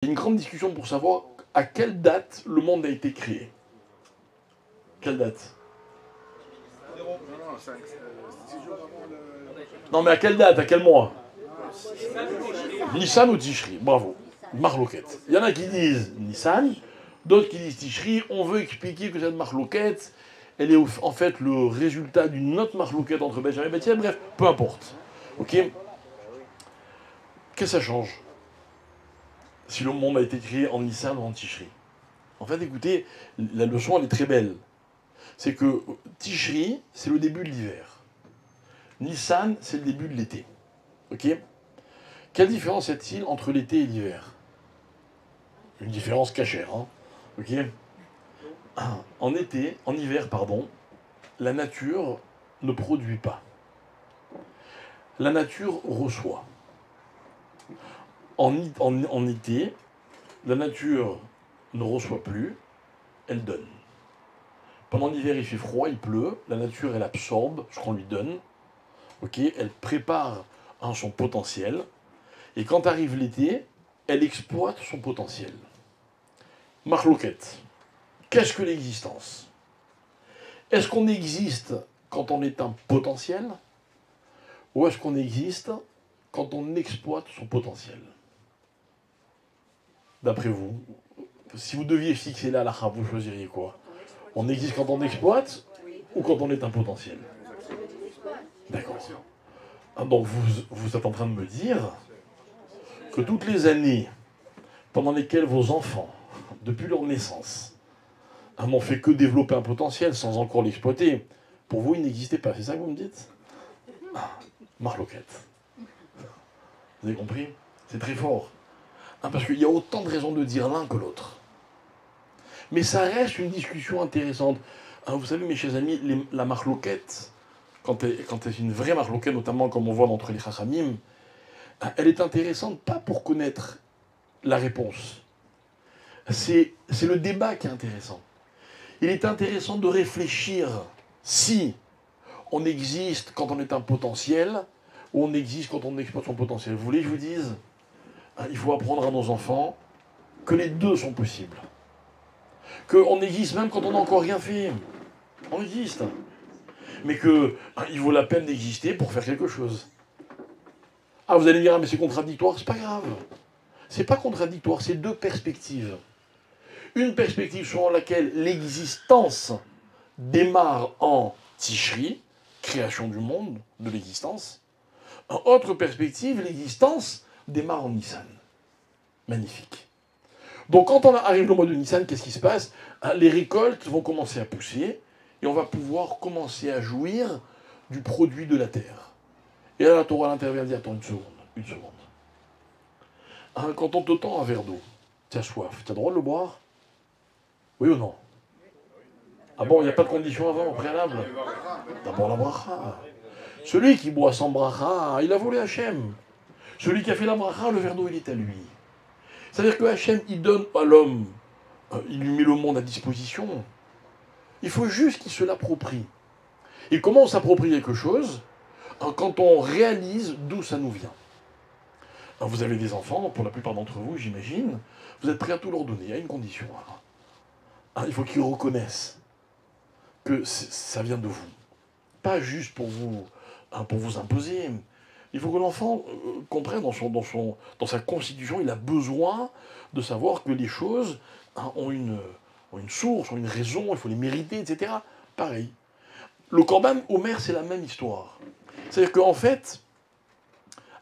Il y a une grande discussion pour savoir à quelle date le monde a été créé. Quelle date? Non, mais à quelle date? À quel mois? Nissan ou Tishri? Bravo. Marloquette. Il y en a qui disent Nissan, d'autres qui disent Tishri. On veut expliquer que cette marloquette, elle est en fait le résultat d'une autre marloquette entre Benjamin et Bethel. Bref, peu importe. Ok? Qu'est-ce que ça change si le monde a été créé en Nissan ou en Tishri? En fait, écoutez, la leçon, elle est très belle. C'est que Tishri, c'est le début de l'hiver. Nissan, c'est le début de l'été. Ok? Quelle différence y a-t-il entre l'été et l'hiver? Une différence cachée, hein? Ok? En été, en hiver, pardon, la nature ne produit pas. La nature reçoit. En été, la nature ne reçoit plus, elle donne. Pendant l'hiver, il fait froid, il pleut, la nature, elle absorbe ce qu'on lui donne. Ok, elle prépare son potentiel. Et quand arrive l'été, elle exploite son potentiel. Marloquette. Qu'est-ce que l'existence? Est-ce qu'on existe quand on est un potentiel? Ou est-ce qu'on existe quand on exploite son potentiel? D'après vous, si vous deviez fixer la halakha, vous choisiriez quoi? On existe quand on exploite ou quand on est un potentiel? D'accord. Donc vous êtes en train de me dire que toutes les années pendant lesquelles vos enfants, depuis leur naissance, n'ont fait que développer un potentiel sans encore l'exploiter, pour vous, il n'existait pas. C'est ça que vous me dites? Marloquette. Vous avez compris? C'est très fort. Parce qu'il y a autant de raisons de dire l'un que l'autre. Mais ça reste une discussion intéressante. Vous savez, mes chers amis, la marloquette, quand c'est une vraie marloquette, notamment comme on voit entre les chachamim, elle est intéressante pas pour connaître la réponse. C'est le débat qui est intéressant. Il est intéressant de réfléchir si on existe quand on est un potentiel ou on existe quand on exploite son potentiel. Vous voulez que je vous dise? Il faut apprendre à nos enfants que les deux sont possibles. Qu'on existe même quand on n'a encore rien fait. On existe. Mais qu'il vaut la peine d'exister pour faire quelque chose. Ah, vous allez me dire, mais c'est contradictoire. C'est pas grave. C'est pas contradictoire, c'est deux perspectives. Une perspective selon laquelle l'existence démarre en Tishri, création du monde, de l'existence. Autre perspective, l'existence démarre en Nissan. Magnifique. Donc quand on arrive le mois de Nissan, qu'est-ce qui se passe? Les récoltes vont commencer à pousser et on va pouvoir commencer à jouir du produit de la terre. Et là, la Torah intervient et dit, attends une seconde. Quand on te tend un verre d'eau, tu as soif, tu as le droit de le boire? Oui ou non? Ah bon, il n'y a pas de condition avant, au préalable? D'abord la bracha. Celui qui boit sans bracha, il a volé Hachem. Celui qui a fait la bracha, le verre d'eau, il est à lui. C'est-à-dire que Hachem, il donne à l'homme, il lui met le monde à disposition. Il faut juste qu'il se l'approprie. Et comment on s'approprie quelque chose? Quand on réalise d'où ça nous vient. Vous avez des enfants, pour la plupart d'entre vous, j'imagine, vous êtes prêts à tout leur donner. Il y a une condition. Il faut qu'ils reconnaissent que ça vient de vous. Pas juste pour vous imposer. Il faut que l'enfant comprenne dans sa constitution, il a besoin de savoir que les choses ont une source, ont une raison, il faut les mériter, etc. Pareil. Le Corban Omer, c'est la même histoire. C'est-à-dire qu'en fait,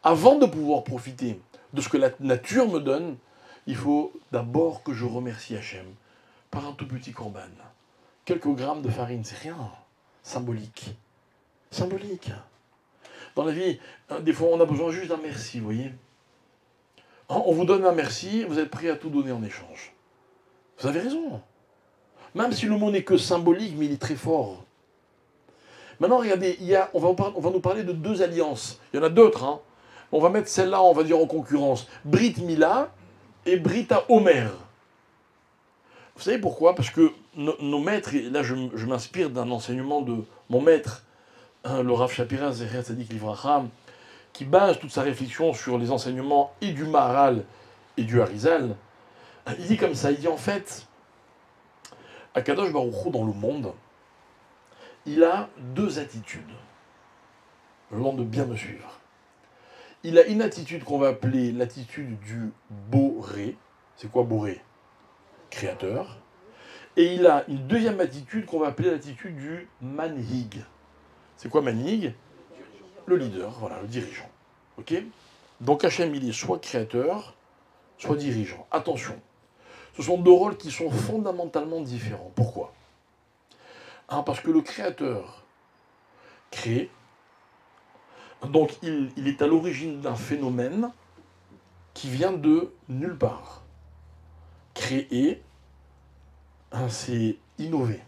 avant de pouvoir profiter de ce que la nature me donne, il faut d'abord que je remercie Hachem par un tout petit Corban. Quelques grammes de farine, c'est rien. Symbolique. Symbolique. Dans la vie, des fois, on a besoin juste d'un merci, vous voyez. On vous donne un merci, vous êtes prêt à tout donner en échange. Vous avez raison. Même si le mot n'est que symbolique, mais il est très fort. Maintenant, regardez, on va nous parler de deux alliances. Il y en a d'autres. On va mettre celle-là, on va dire, en concurrence. Brit Mila et Brita Omer. Vous savez pourquoi? Parce que nos maîtres, et là je m'inspire d'un enseignement de mon maître, le Rav Shapira Zecher Tzadik Livracha, qui base toute sa réflexion sur les enseignements et du Maharal et du Harizal. Il dit comme ça, il dit en fait, Akadosh Baruch Hu dans le monde, il a deux attitudes. Je vous demande de bien me suivre. Il a une attitude qu'on va appeler l'attitude du Boré. C'est quoi Boré? Créateur. Et il a une deuxième attitude qu'on va appeler l'attitude du Manhig. C'est quoi Manhig? Le leader, voilà, le dirigeant. Ok? Donc Hachem, il est soit créateur, soit dirigeant. Attention, ce sont deux rôles qui sont fondamentalement différents. Pourquoi? Parce que le créateur crée, donc il est à l'origine d'un phénomène qui vient de nulle part. Créer, c'est innover.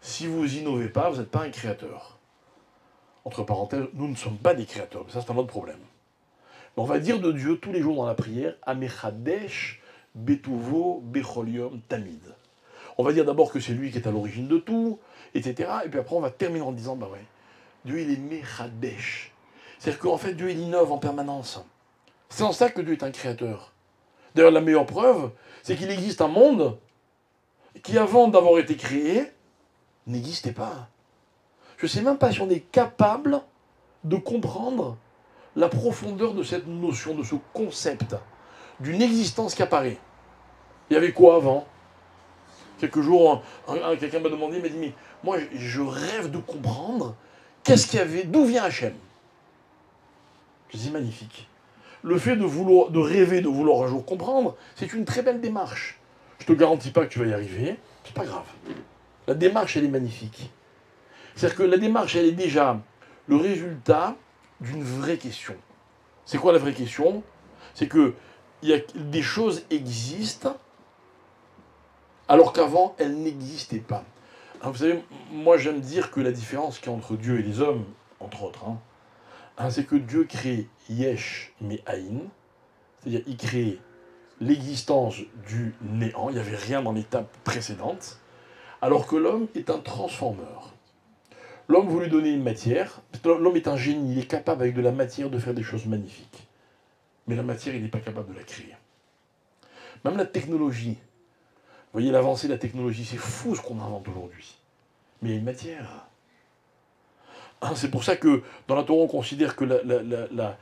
Si vous innovez pas, vous n'êtes pas un créateur. Entre parenthèses, nous ne sommes pas des créateurs, mais ça c'est un autre problème. On va dire de Dieu tous les jours dans la prière, Amechadesh, Betuvo, Becholium, Tamid. On va dire d'abord que c'est lui qui est à l'origine de tout, etc. Et puis après on va terminer en disant, bah ouais, Dieu il est Mechadesh. C'est-à-dire qu'en fait Dieu il innove en permanence. C'est en ça que Dieu est un créateur. D'ailleurs la meilleure preuve, c'est qu'il existe un monde qui avant d'avoir été créé, n'existait pas. Je ne sais même pas si on est capable de comprendre la profondeur de cette notion, de ce concept, d'une existence qui apparaît. Il y avait quoi avant? Quelques jours, quelqu'un m'a demandé, il m'a dit, mais moi je rêve de comprendre qu'est-ce qu'il y avait, d'où vient Hachem? Je dis magnifique. Le fait de rêver, de vouloir un jour comprendre, c'est une très belle démarche. Je ne te garantis pas que tu vas y arriver, c'est pas grave. La démarche, elle est magnifique. C'est-à-dire que la démarche, elle est déjà le résultat d'une vraie question. C'est quoi la vraie question? C'est que des choses existent alors qu'avant, elles n'existaient pas. Alors, vous savez, moi j'aime dire que la différence qu'il y a entre Dieu et les hommes, entre autres, c'est que Dieu crée Yesh mais Aïn, c'est-à-dire il crée l'existence du néant, il n'y avait rien dans l'étape précédente, alors que l'homme est un transformeur. L'homme veut lui donner une matière, l'homme est un génie, il est capable avec de la matière de faire des choses magnifiques. Mais la matière, il n'est pas capable de la créer. Même la technologie, vous voyez l'avancée de la technologie, c'est fou ce qu'on invente aujourd'hui. Mais il y a une matière. C'est pour ça que dans la Torah, on considère que la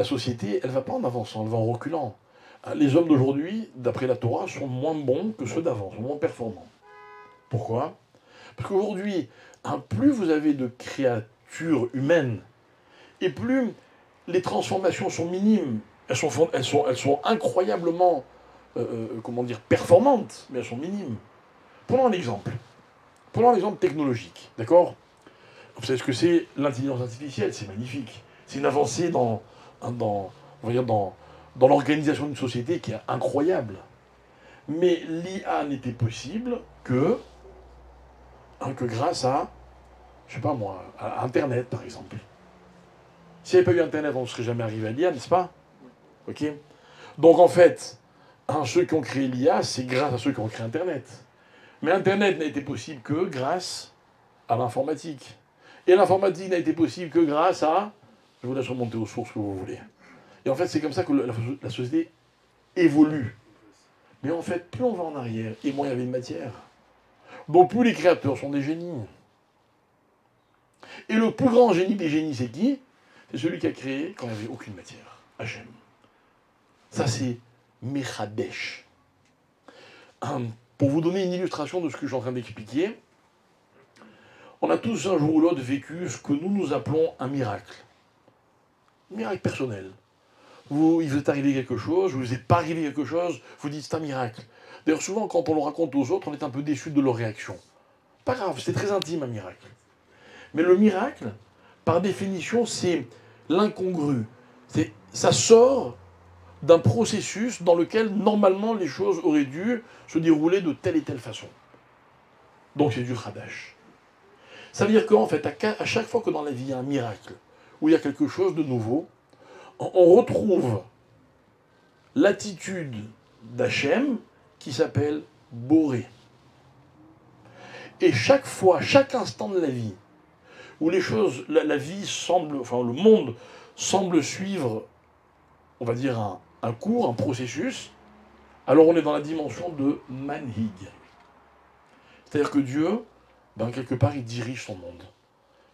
société, elle ne va pas en avançant, elle va en reculant. Les hommes d'aujourd'hui, d'après la Torah, sont moins bons que ceux d'avant, sont moins performants. Pourquoi? Parce qu'aujourd'hui, plus vous avez de créatures humaines, et plus les transformations sont minimes, elles sont incroyablement, performantes, mais elles sont minimes. Prenons un exemple. Prenons l'exemple technologique, d'accord? Vous savez ce que c'est l'intelligence artificielle? C'est magnifique. C'est une avancée dans l'organisation d'une société qui est incroyable. Mais l'IA n'était possible que grâce à, je sais pas moi, à Internet par exemple. S'il n'y avait pas eu Internet, on ne serait jamais arrivé à l'IA, n'est-ce pas? Ok. Donc en fait, ceux qui ont créé l'IA, c'est grâce à ceux qui ont créé Internet. Mais Internet n'a été possible que grâce à l'informatique. Et l'informatique n'a été possible que grâce à... Je vous laisse remonter aux sources que vous voulez. Et en fait, c'est comme ça que la société évolue. Mais en fait, plus on va en arrière, et moins il y avait de matière. Donc plus les créateurs sont des génies. Et le plus grand génie des génies, c'est qui? C'est celui qui a créé quand il n'y avait aucune matière. Hachem. Ça, c'est Mechadesh. Pour vous donner une illustration de ce que je suis en train d'expliquer, on a tous un jour ou l'autre vécu ce que nous appelons un miracle. Un miracle personnel. Il vous est arrivé quelque chose, il vous est pas arrivé quelque chose, vous dites c'est un miracle. D'ailleurs, souvent, quand on le raconte aux autres, on est un peu déçu de leur réaction. Pas grave, c'est très intime un miracle. Mais le miracle, par définition, c'est l'incongru. Ça sort d'un processus dans lequel, normalement, les choses auraient dû se dérouler de telle et telle façon. Donc c'est du Khadash. Ça veut dire qu'en fait, à chaque fois que dans la vie, il y a un miracle, où il y a quelque chose de nouveau, on retrouve l'attitude d'Hachem qui s'appelle Boré. Et chaque fois, chaque instant de la vie, où les choses, la vie semble, enfin le monde semble suivre on va dire, un cours, un processus, alors on est dans la dimension de manhig. C'est-à-dire que Dieu, ben, quelque part, il dirige son monde.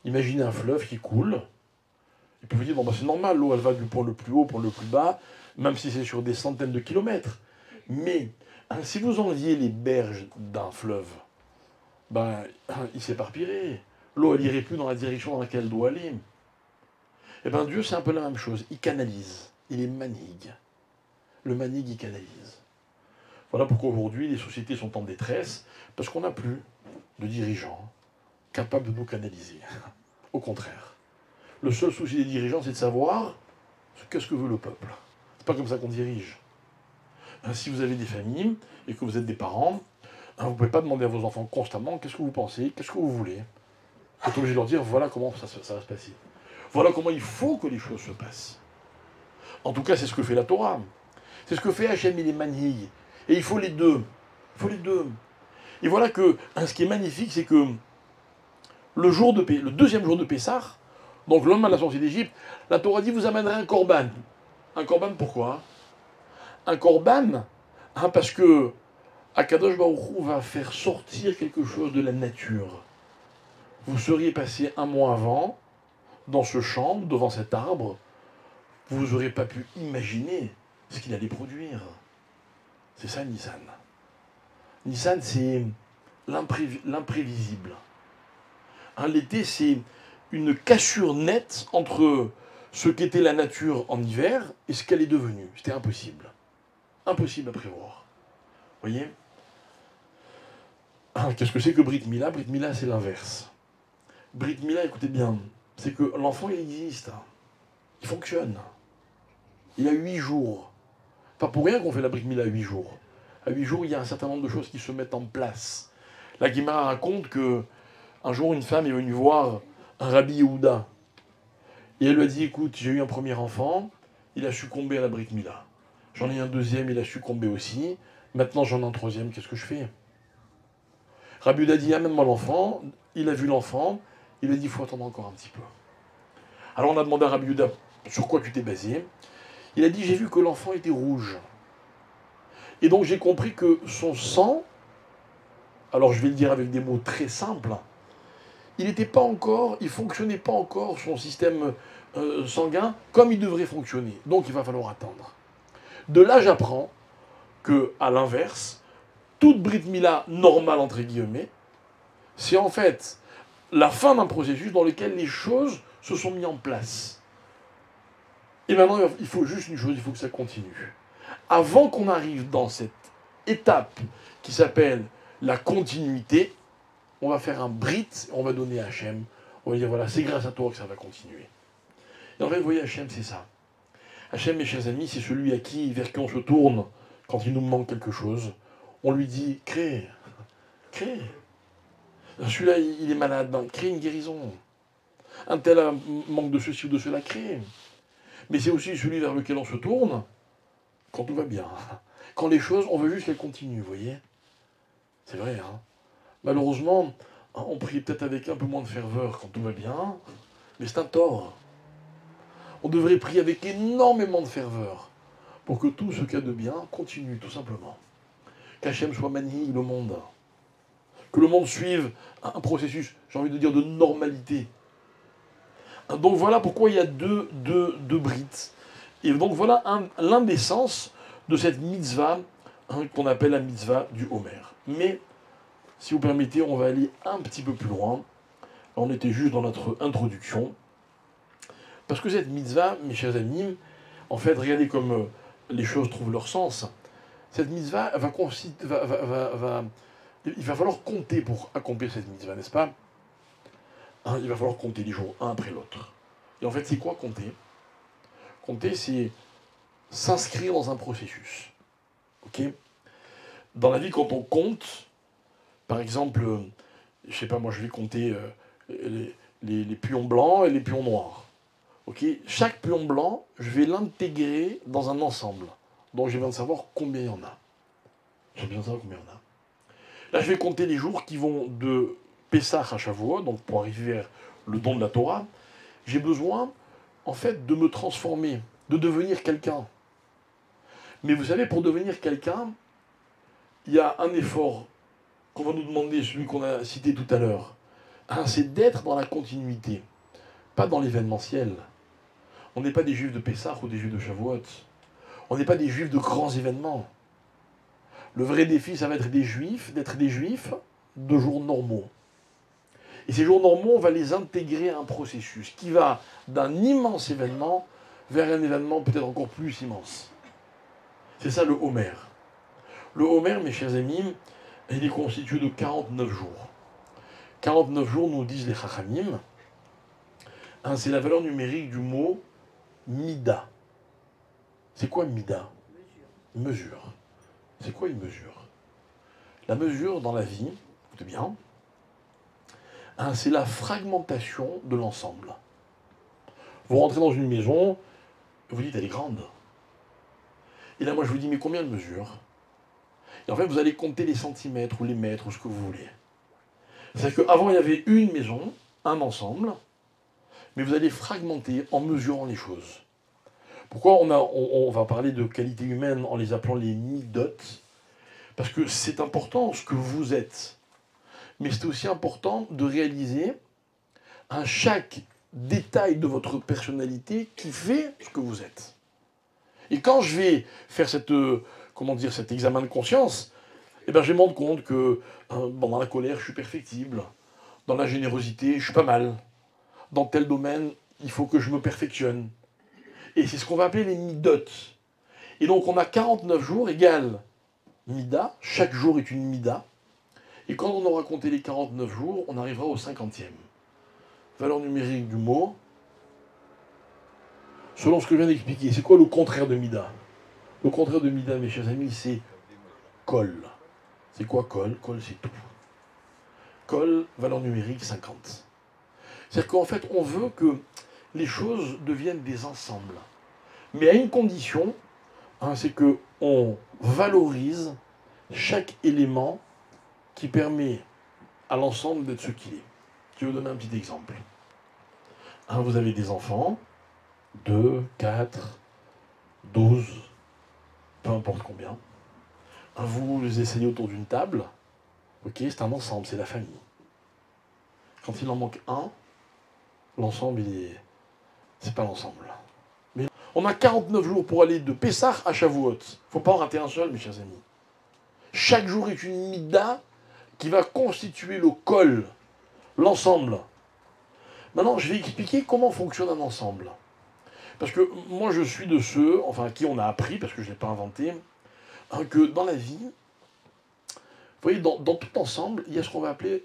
Imaginez un fleuve qui coule, et puis vous dites, bon, ben, c'est normal, l'eau, elle va du point le plus haut au point le plus bas, même si c'est sur des centaines de kilomètres. Mais hein, si vous enleviez les berges d'un fleuve, ben, il s'éparpillerait. L'eau, elle irait plus dans la direction dans laquelle elle doit aller. Eh bien, Dieu, c'est un peu la même chose. Il canalise. Il est manhig. Le manhig, il canalise. Voilà pourquoi aujourd'hui, les sociétés sont en détresse, parce qu'on n'a plus de dirigeants capables de nous canaliser. Au contraire. Le seul souci des dirigeants, c'est de savoir qu'est-ce que veut le peuple. C'est pas comme ça qu'on dirige. Si vous avez des familles et que vous êtes des parents, vous ne pouvez pas demander à vos enfants constamment qu'est-ce que vous pensez, qu'est-ce que vous voulez. Vous êtes obligé de leur dire voilà comment ça va se passer. Voilà comment il faut que les choses se passent. En tout cas, c'est ce que fait la Torah. C'est ce que fait Hachem et les manhig. Et il faut les deux. Il faut les deux. Et voilà que ce qui est magnifique, c'est que le deuxième jour de Pessah, donc le lendemain de la sortie d'Égypte, la Torah dit vous amènerez un korban. Un korban pourquoi? Un korban, parce que Akadosh Baruch Hu va faire sortir quelque chose de la nature. Vous seriez passé un mois avant, dans ce champ, devant cet arbre, vous n'aurez pas pu imaginer ce qu'il allait produire. C'est ça Nissan. Nissan, c'est l'imprévisible. L'été, c'est une cassure nette entre ce qu'était la nature en hiver et ce qu'elle est devenue. C'était impossible. Impossible à prévoir. Vous voyez? Qu'est-ce que c'est que Brit Mila? Brit Mila, c'est l'inverse. Brit Mila, écoutez bien, c'est que l'enfant, il existe. Il fonctionne. Il a 8 jours. Pas pour rien qu'on fait la Brit Mila à 8 jours. À 8 jours, il y a un certain nombre de choses qui se mettent en place. La Guimara raconte que un jour, une femme est venue voir un Rabbi Yehuda. Et elle lui a dit, écoute, j'ai eu un premier enfant, il a succombé à la Brit Mila. J'en ai un deuxième, il a succombé aussi. Maintenant, j'en ai un troisième, qu'est-ce que je fais? Rabbi Yehuda dit, amène-moi l'enfant. Il a vu l'enfant. Il lui a dit, il faut attendre encore un petit peu. Alors on a demandé à Rabbi Yehuda, sur quoi tu t'es basé? Il a dit, j'ai vu que l'enfant était rouge. Et donc j'ai compris que son sang, alors je vais le dire avec des mots très simples, il n'était pas encore, il fonctionnait pas encore son système sanguin comme il devrait fonctionner. Donc il va falloir attendre. De là, j'apprends que, à l'inverse, toute Brit Mila normale entre guillemets, c'est en fait la fin d'un processus dans lequel les choses se sont mises en place. Et maintenant, il faut juste une chose, il faut que ça continue. Avant qu'on arrive dans cette étape qui s'appelle la continuité, on va faire un brit, on va donner à Hachem. On va dire, voilà, c'est grâce à toi que ça va continuer. Et en fait, vous voyez, Hachem, c'est ça. Hachem, mes chers amis, c'est celui vers qui on se tourne quand il nous manque quelque chose. On lui dit, crée, crée. Celui-là, il est malade, ben, crée une guérison. Un tel manque de ceci ou de cela, crée. Mais c'est aussi celui vers lequel on se tourne quand tout va bien. Quand les choses, on veut juste qu'elles continuent, vous voyez. C'est vrai, hein. Malheureusement, on prie peut-être avec un peu moins de ferveur quand tout va bien, mais c'est un tort. On devrait prier avec énormément de ferveur pour que tout ce qu'il y a de bien continue, tout simplement. Qu'Hachem soit magnifique le monde. Que le monde suive un processus, j'ai envie de dire, de normalité. Donc voilà pourquoi il y a deux brites. Et donc voilà l'un des sens de cette mitzvah qu'on appelle la mitzvah du Homer. Mais, si vous permettez, on va aller un petit peu plus loin. On était juste dans notre introduction. Parce que cette mitzvah, mes chers amis, en fait, regardez comme les choses trouvent leur sens. Cette mitzvah il va falloir compter pour accomplir cette mitzvah, n'est-ce pas? Il va falloir compter les jours, un après l'autre. Et en fait, c'est quoi compter? Compter, c'est s'inscrire dans un processus. Ok? Dans la vie, quand on compte, par exemple, je sais pas, moi je vais compter les pions blancs et les pions noirs. Ok? Chaque pion blanc, je vais l'intégrer dans un ensemble. Donc j'ai besoin de savoir combien il y en a. J'ai besoin de savoir combien il y en a. Là, je vais compter les jours qui vont de Pessah à Shavuot, donc pour arriver vers le don de la Torah. J'ai besoin, en fait, de me transformer de devenir quelqu'un. Mais vous savez, pour devenir quelqu'un, il y a un effort qu'on va nous demander, celui qu'on a cité tout à l'heure. C'est d'être dans la continuité, pas dans l'événementiel. On n'est pas des juifs de Pessah ou des juifs de Shavuot. On n'est pas des juifs de grands événements. Le vrai défi, ça va être d'être des juifs de jours normaux. Et ces jours normaux, on va les intégrer à un processus qui va d'un immense événement vers un événement peut-être encore plus immense. C'est ça le Homer. Le Homer, mes chers amis, il est constitué de 49 jours. 49 jours, nous disent les Chachamim. C'est la valeur numérique du mot Mida. C'est quoi Mida? Mesure. C'est quoi une mesure? La mesure dans la vie, écoutez bien, c'est la fragmentation de l'ensemble. Vous rentrez dans une maison, vous dites elle est grande. Et là moi je vous dis mais combien de mesures? Et en fait vous allez compter les centimètres ou les mètres ou ce que vous voulez. C'est-à-dire qu'avant il y avait une maison, un ensemble, mais vous allez fragmenter en mesurant les choses. Pourquoi on va parler de qualité humaine en les appelant les midot? Parce que c'est important ce que vous êtes. Mais c'est aussi important de réaliser chaque détail de votre personnalité qui fait ce que vous êtes. Et quand je vais faire cet examen de conscience, je vais me rendre compte que dans la colère, je suis perfectible. Dans la générosité, je suis pas mal. Dans tel domaine, il faut que je me perfectionne. Et c'est ce qu'on va appeler les midot. Et donc on a 49 jours égale mida. Chaque jour est une mida. Et quand on aura compté les 49 jours, on arrivera au 50e. Valeur numérique du mot. Selon ce que je viens d'expliquer, c'est quoi le contraire de mida? Le contraire de mida, mes chers amis, c'est kol. C'est quoi kol? Kol, c'est tout. Kol, valeur numérique 50. C'est-à-dire qu'en fait, on veut que les choses deviennent des ensembles. Mais à une condition, c'est qu'on valorise chaque élément qui permet à l'ensemble d'être ce qu'il est. Je vais vous donner un petit exemple. Vous avez des enfants, 2, 4, 12, peu importe combien. Vous les essayez autour d'une table. Ok, c'est un ensemble, c'est la famille. Quand il en manque un, l'ensemble, c'est pas l'ensemble. Mais on a 49 jours pour aller de Pessah à Shavuot. Faut pas en rater un seul, mes chers amis. Chaque jour est une mida qui va constituer le col, l'ensemble. Maintenant, je vais expliquer comment fonctionne un ensemble. Parce que moi, je suis de ceux, à qui on a appris, parce que je ne l'ai pas inventé, que dans la vie, vous voyez, dans tout ensemble, il y a ce qu'on va appeler,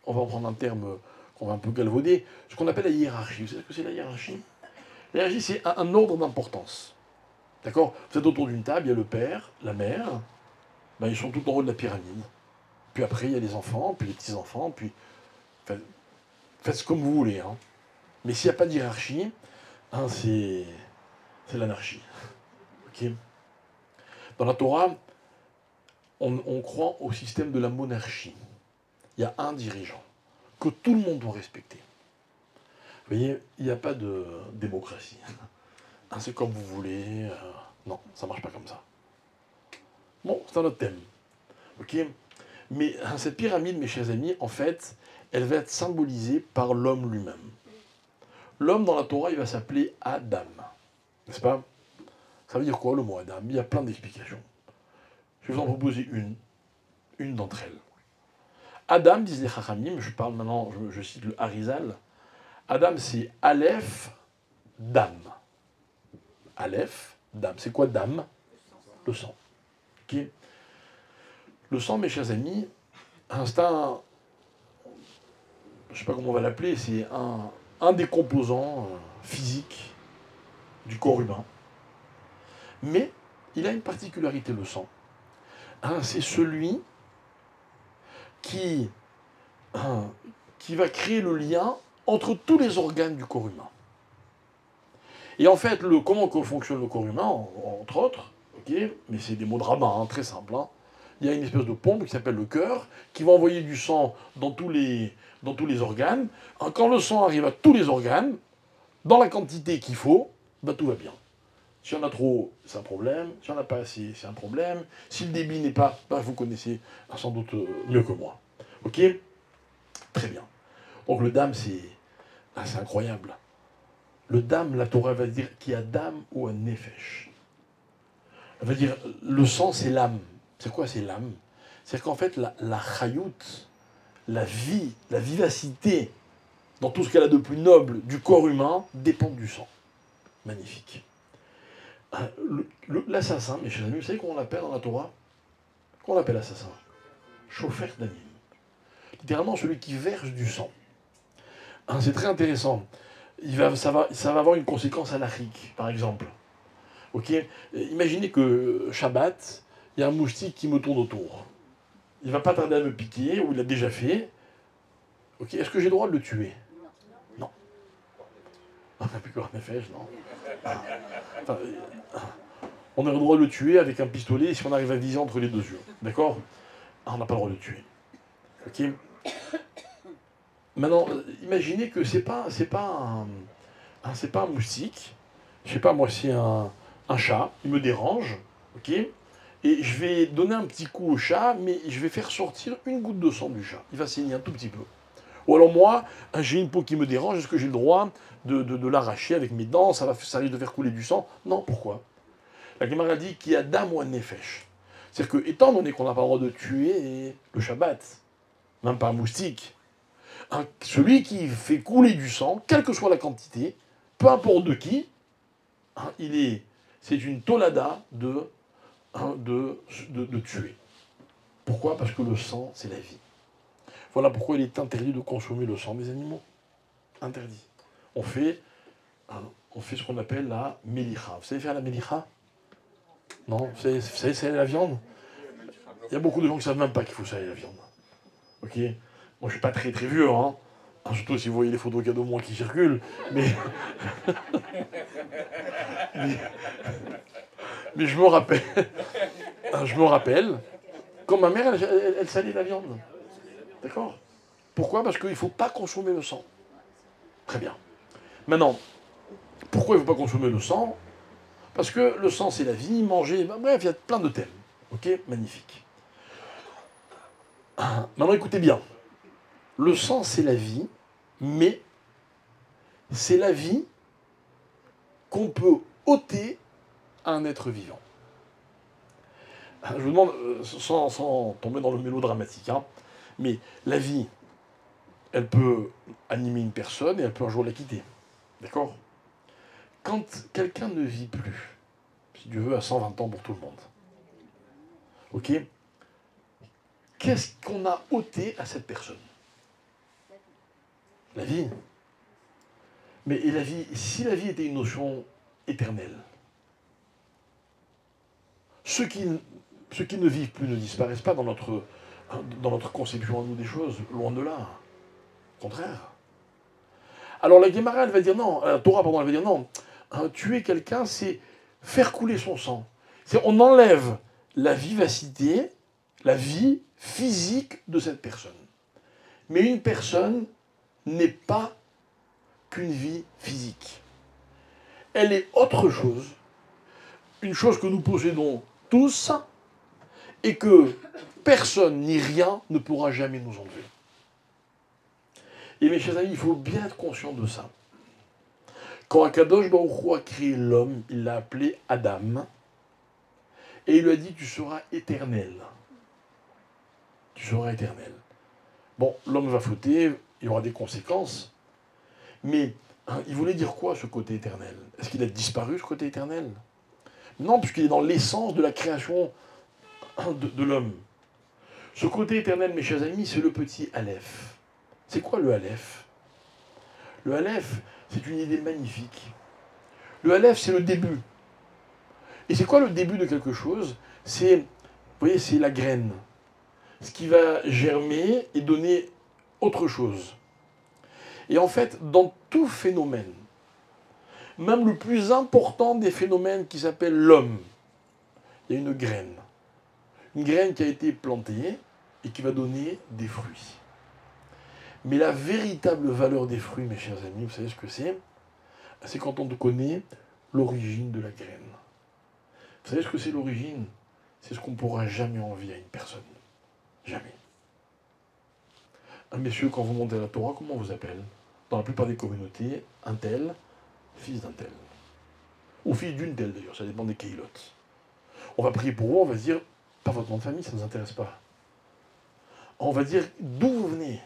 on va en prendre un terme qu'on va un peu galvauder, ce qu'on appelle la hiérarchie. Vous savez ce que c'est la hiérarchie? La hiérarchie, c'est un ordre d'importance. D'accord? Vous êtes autour d'une table, il y a le père, la mère, ils sont tout en haut de la pyramide. Puis après, il y a les enfants, puis les petits-enfants, puis... Faites comme vous voulez. Mais s'il n'y a pas de hiérarchie, c'est l'anarchie. Okay. Dans la Torah, on croit au système de la monarchie. Il y a un dirigeant que tout le monde doit respecter. Vous voyez, il n'y a pas de démocratie. C'est comme vous voulez. Non, ça ne marche pas comme ça. Bon, c'est un autre thème. Ok. Mais cette pyramide, mes chers amis, en fait, elle va être symbolisée par l'homme lui-même. L'homme dans la Torah, il va s'appeler Adam. N'est-ce pas? Ça veut dire quoi le mot Adam? Il y a plein d'explications. Je vais vous en proposer une d'entre elles. Adam, disent les Chachamim, je parle maintenant, je cite le Harizal. Adam, c'est Aleph, Dam. Aleph, Dam. C'est quoi Dam? Le sang. Okay. Le sang, mes chers amis, c'est un... Je ne sais pas comment on va l'appeler, c'est un des composants physiques du corps humain. Mais il a une particularité, le sang. C'est celui qui va créer le lien entre tous les organes du corps humain. Et en fait, comment fonctionne le corps humain, entre autres, okay, mais c'est des mots de rabbin, très simples. Il y a une espèce de pompe qui s'appelle le cœur, qui va envoyer du sang dans tous les organes. Quand le sang arrive à tous les organes, dans la quantité qu'il faut, tout va bien. Si on a trop, c'est un problème. Si on n'a pas assez, c'est un problème. Si le débit n'est pas, ben, vous connaissez sans doute mieux que moi. Ok? Très bien. Donc le dam, c'est incroyable. Le dam, la Torah va dire qu'il y a dam ou un nefesh. Elle va dire, le sang, c'est l'âme. C'est quoi, c'est l'âme? C'est qu'en fait, la chayout, la vie, la vivacité, dans tout ce qu'elle a de plus noble du corps humain, dépend du sang. Magnifique. L'assassin, mes chers amis, vous savez comment on l'appelle dans la Torah? Comment on l'appelle assassin? Chauffeur d'anime. Littéralement, celui qui verse du sang. Hein, c'est très intéressant. Ça va avoir une conséquence anarchique, par exemple. Ok? Imaginez que Shabbat, il y a un moustique qui me tourne autour. Il ne va pas tarder à me piquer, ou il l'a déjà fait. Ok? Est-ce que j'ai le droit de le tuer? Non. On n'a plus qu'un effet, non. Enfin, on a le droit de le tuer avec un pistolet si on arrive à viser entre les deux yeux. D'accord? On n'a pas le droit de le tuer. Ok? Maintenant, imaginez que c'est pas un moustique. Je sais pas, moi, c'est un chat. Il me dérange. Ok? Et je vais donner un petit coup au chat, mais je vais faire sortir une goutte de sang du chat. Il va saigner un tout petit peu. Ou alors moi, j'ai une peau qui me dérange, est-ce que j'ai le droit de l'arracher avec mes dents? Ça risque de faire couler du sang? Non, pourquoi? La Gemara dit qu'il y a dam ou un nefesh. C'est-à-dire que, étant donné qu'on n'a pas le droit de tuer le Shabbat, même pas un moustique, celui qui fait couler du sang, quelle que soit la quantité, peu importe de qui, c'est une tolada de tuer. Pourquoi? Parce que le sang, c'est la vie. Voilà pourquoi il est interdit de consommer le sang des animaux. Interdit. On fait ce qu'on appelle la melicha. Vous savez faire la melicha? Non? Vous savez saler la viande? Il y a beaucoup de gens qui ne savent même pas qu'il faut saler la viande. Ok? Moi, je ne suis pas très très vieux, hein. Surtout si vous voyez les photos qu'il y a de moi qui circulent. Mais je me rappelle. Je me rappelle. Quand ma mère, elle salait la viande. D'accord? Pourquoi? Parce qu'il ne faut pas consommer le sang. Très bien. Maintenant, pourquoi il ne faut pas consommer le sang? Parce que le sang, c'est la vie, manger, bref, il y a plein de thèmes. Ok? Magnifique. Maintenant, écoutez bien. Le sang, c'est la vie, mais c'est la vie qu'on peut ôter à un être vivant. Je vous demande, sans tomber dans le mélodramatique, hein, mais la vie, elle peut animer une personne et elle peut un jour la quitter. D'accord? Quand quelqu'un ne vit plus, si Dieu veut, à 120 ans pour tout le monde, ok? Qu'est-ce qu'on a ôté à cette personne? La vie. Mais et la vie, si la vie était une notion éternelle, ceux qui ne vivent plus ne disparaissent pas dans notre conception à nous des choses, loin de là. Au contraire. Alors la Guémara, elle va dire non, la Torah, pardon, elle va dire non. Tuer quelqu'un, c'est faire couler son sang. On enlève la vivacité, la vie physique de cette personne. Mais une personne n'est pas qu'une vie physique. Elle est autre chose, une chose que nous possédons tous, et que personne ni rien ne pourra jamais nous enlever. Et mes chers amis, il faut bien être conscient de ça. Quand Akadosh Baruch Hu a créé l'homme, il l'a appelé Adam, et il lui a dit, tu seras éternel. Tu seras éternel. Bon, l'homme va fauter, il y aura des conséquences, mais il voulait dire quoi, ce côté éternel? Est-ce qu'il a disparu, ce côté éternel? Non, puisqu'il est dans l'essence de la création de l'homme. Ce côté éternel, mes chers amis, c'est le petit Aleph. C'est quoi le Aleph? Le Aleph, c'est une idée magnifique. Le Aleph, c'est le début. Et c'est quoi le début de quelque chose? C'est, vous voyez, c'est la graine. Ce qui va germer et donner autre chose. Et en fait, dans tout phénomène, même le plus important des phénomènes qui s'appelle l'homme, il y a une graine. Une graine qui a été plantée et qui va donner des fruits. Mais la véritable valeur des fruits, mes chers amis, vous savez ce que c'est? C'est quand on connaît l'origine de la graine. Vous savez ce que c'est l'origine? C'est ce qu'on ne pourra jamais envier à une personne. Jamais. Messieurs, quand vous montez à la Torah, comment on vous appelle? Dans la plupart des communautés, un tel, fils d'un tel. Ou fils d'une telle d'ailleurs, ça dépend des keilotes. On va prier pour vous, on va se dire, pas votre nom de famille, ça ne nous intéresse pas. On va dire d'où vous venez.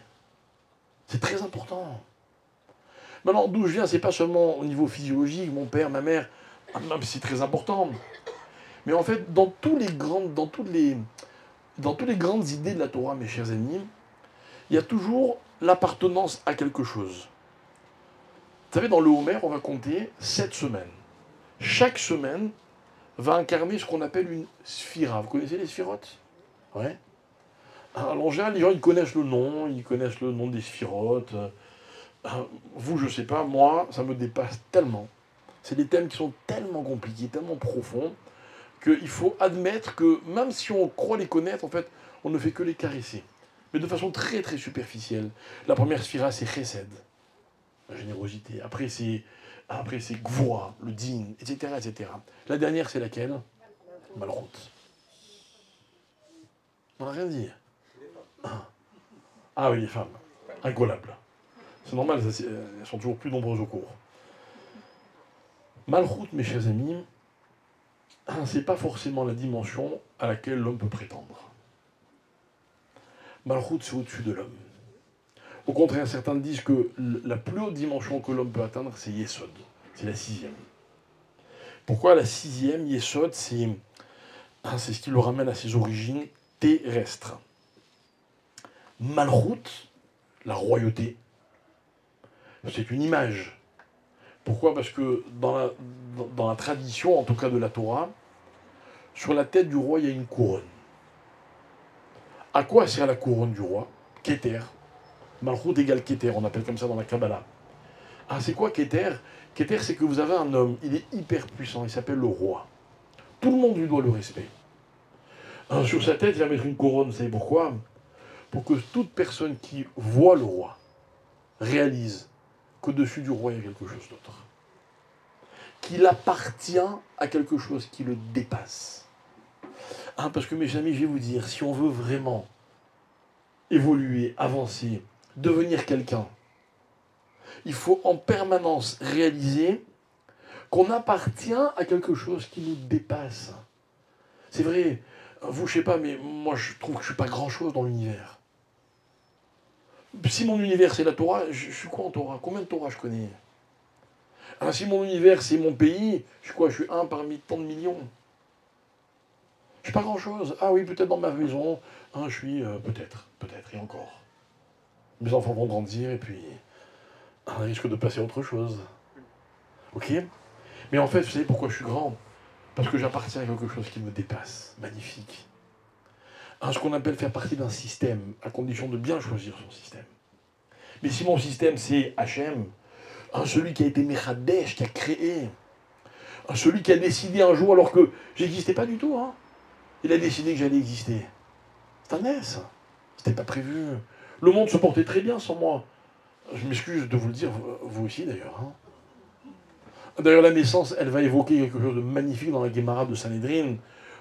C'est très important. Maintenant, d'où je viens, c'est pas seulement au niveau physiologique, mon père, ma mère, même si c'est très important. Mais en fait, dans toutes les grandes idées de la Torah, mes chers amis, il y a toujours l'appartenance à quelque chose. Vous savez, dans le Homer, on va compter 7 semaines. Chaque semaine va incarner ce qu'on appelle une sphira. Vous connaissez les sphirotes? Ouais. Alors, en général, les gens, ils connaissent le nom des sphirotes. Vous, je ne sais pas, moi, ça me dépasse tellement. C'est des thèmes qui sont tellement compliqués, tellement profonds, qu'il faut admettre que même si on croit les connaître, en fait, on ne fait que les caresser. Mais de façon très très superficielle. La première sphira, c'est Chesed, la générosité. Après, c'est Gvura, le Din, etc., etc. La dernière, c'est laquelle? Malchut. On n'a rien dit. Ah oui, les femmes. Incollables. C'est normal, elles sont toujours plus nombreuses au cours. Malchut, mes chers amis, c'est pas forcément la dimension à laquelle l'homme peut prétendre. Malchut, c'est au-dessus de l'homme. Au contraire, certains disent que la plus haute dimension que l'homme peut atteindre, c'est Yesod. C'est la 6e. Pourquoi la 6e, Yesod, c'est ce qui le ramène à ses origines terrestres. Malchut, la royauté, c'est une image. Pourquoi? Parce que dans la tradition, en tout cas de la Torah, sur la tête du roi, il y a une couronne. À quoi sert la couronne du roi? Keter. Malchut égale Keter, on appelle comme ça dans la Kabbalah. Ah, c'est quoi Keter? Keter, c'est que vous avez un homme, il est hyper puissant, il s'appelle le roi. Tout le monde lui doit le respect. Sur sa tête, il va mettre une couronne, vous savez pourquoi? Pour que toute personne qui voit le roi réalise qu'au-dessus du roi, il y a quelque chose d'autre. Qu'il appartient à quelque chose qui le dépasse. Parce que mes amis, je vais vous dire, si on veut vraiment évoluer, avancer, devenir quelqu'un, il faut en permanence réaliser qu'on appartient à quelque chose qui nous dépasse. C'est vrai, vous, je sais pas, mais moi, je trouve que je suis pas grand-chose dans l'univers. Si mon univers, c'est la Torah, je suis quoi en Torah? Combien de Torah je connais? Si mon univers, c'est mon pays, je suis quoi? Je suis un parmi tant de millions. Je suis pas grand-chose. Ah oui, peut-être dans ma maison, je suis peut-être, et encore. Mes enfants vont grandir et puis on risque de passer à autre chose. Ok? Mais en fait, vous savez pourquoi je suis grand? Parce que j'appartiens à quelque chose qui me dépasse. Magnifique. Ce qu'on appelle faire partie d'un système, à condition de bien choisir son système. Mais si mon système, c'est Hachem, celui qui a été Mechadesh, qui a créé, celui qui a décidé un jour alors que j'existais pas du tout, il a décidé que j'allais exister. C'est un S. C'était pas prévu. Le monde se portait très bien sans moi. Je m'excuse de vous le dire, vous aussi d'ailleurs. D'ailleurs, la naissance, elle va évoquer quelque chose de magnifique dans la Guémara de Sanhedrin,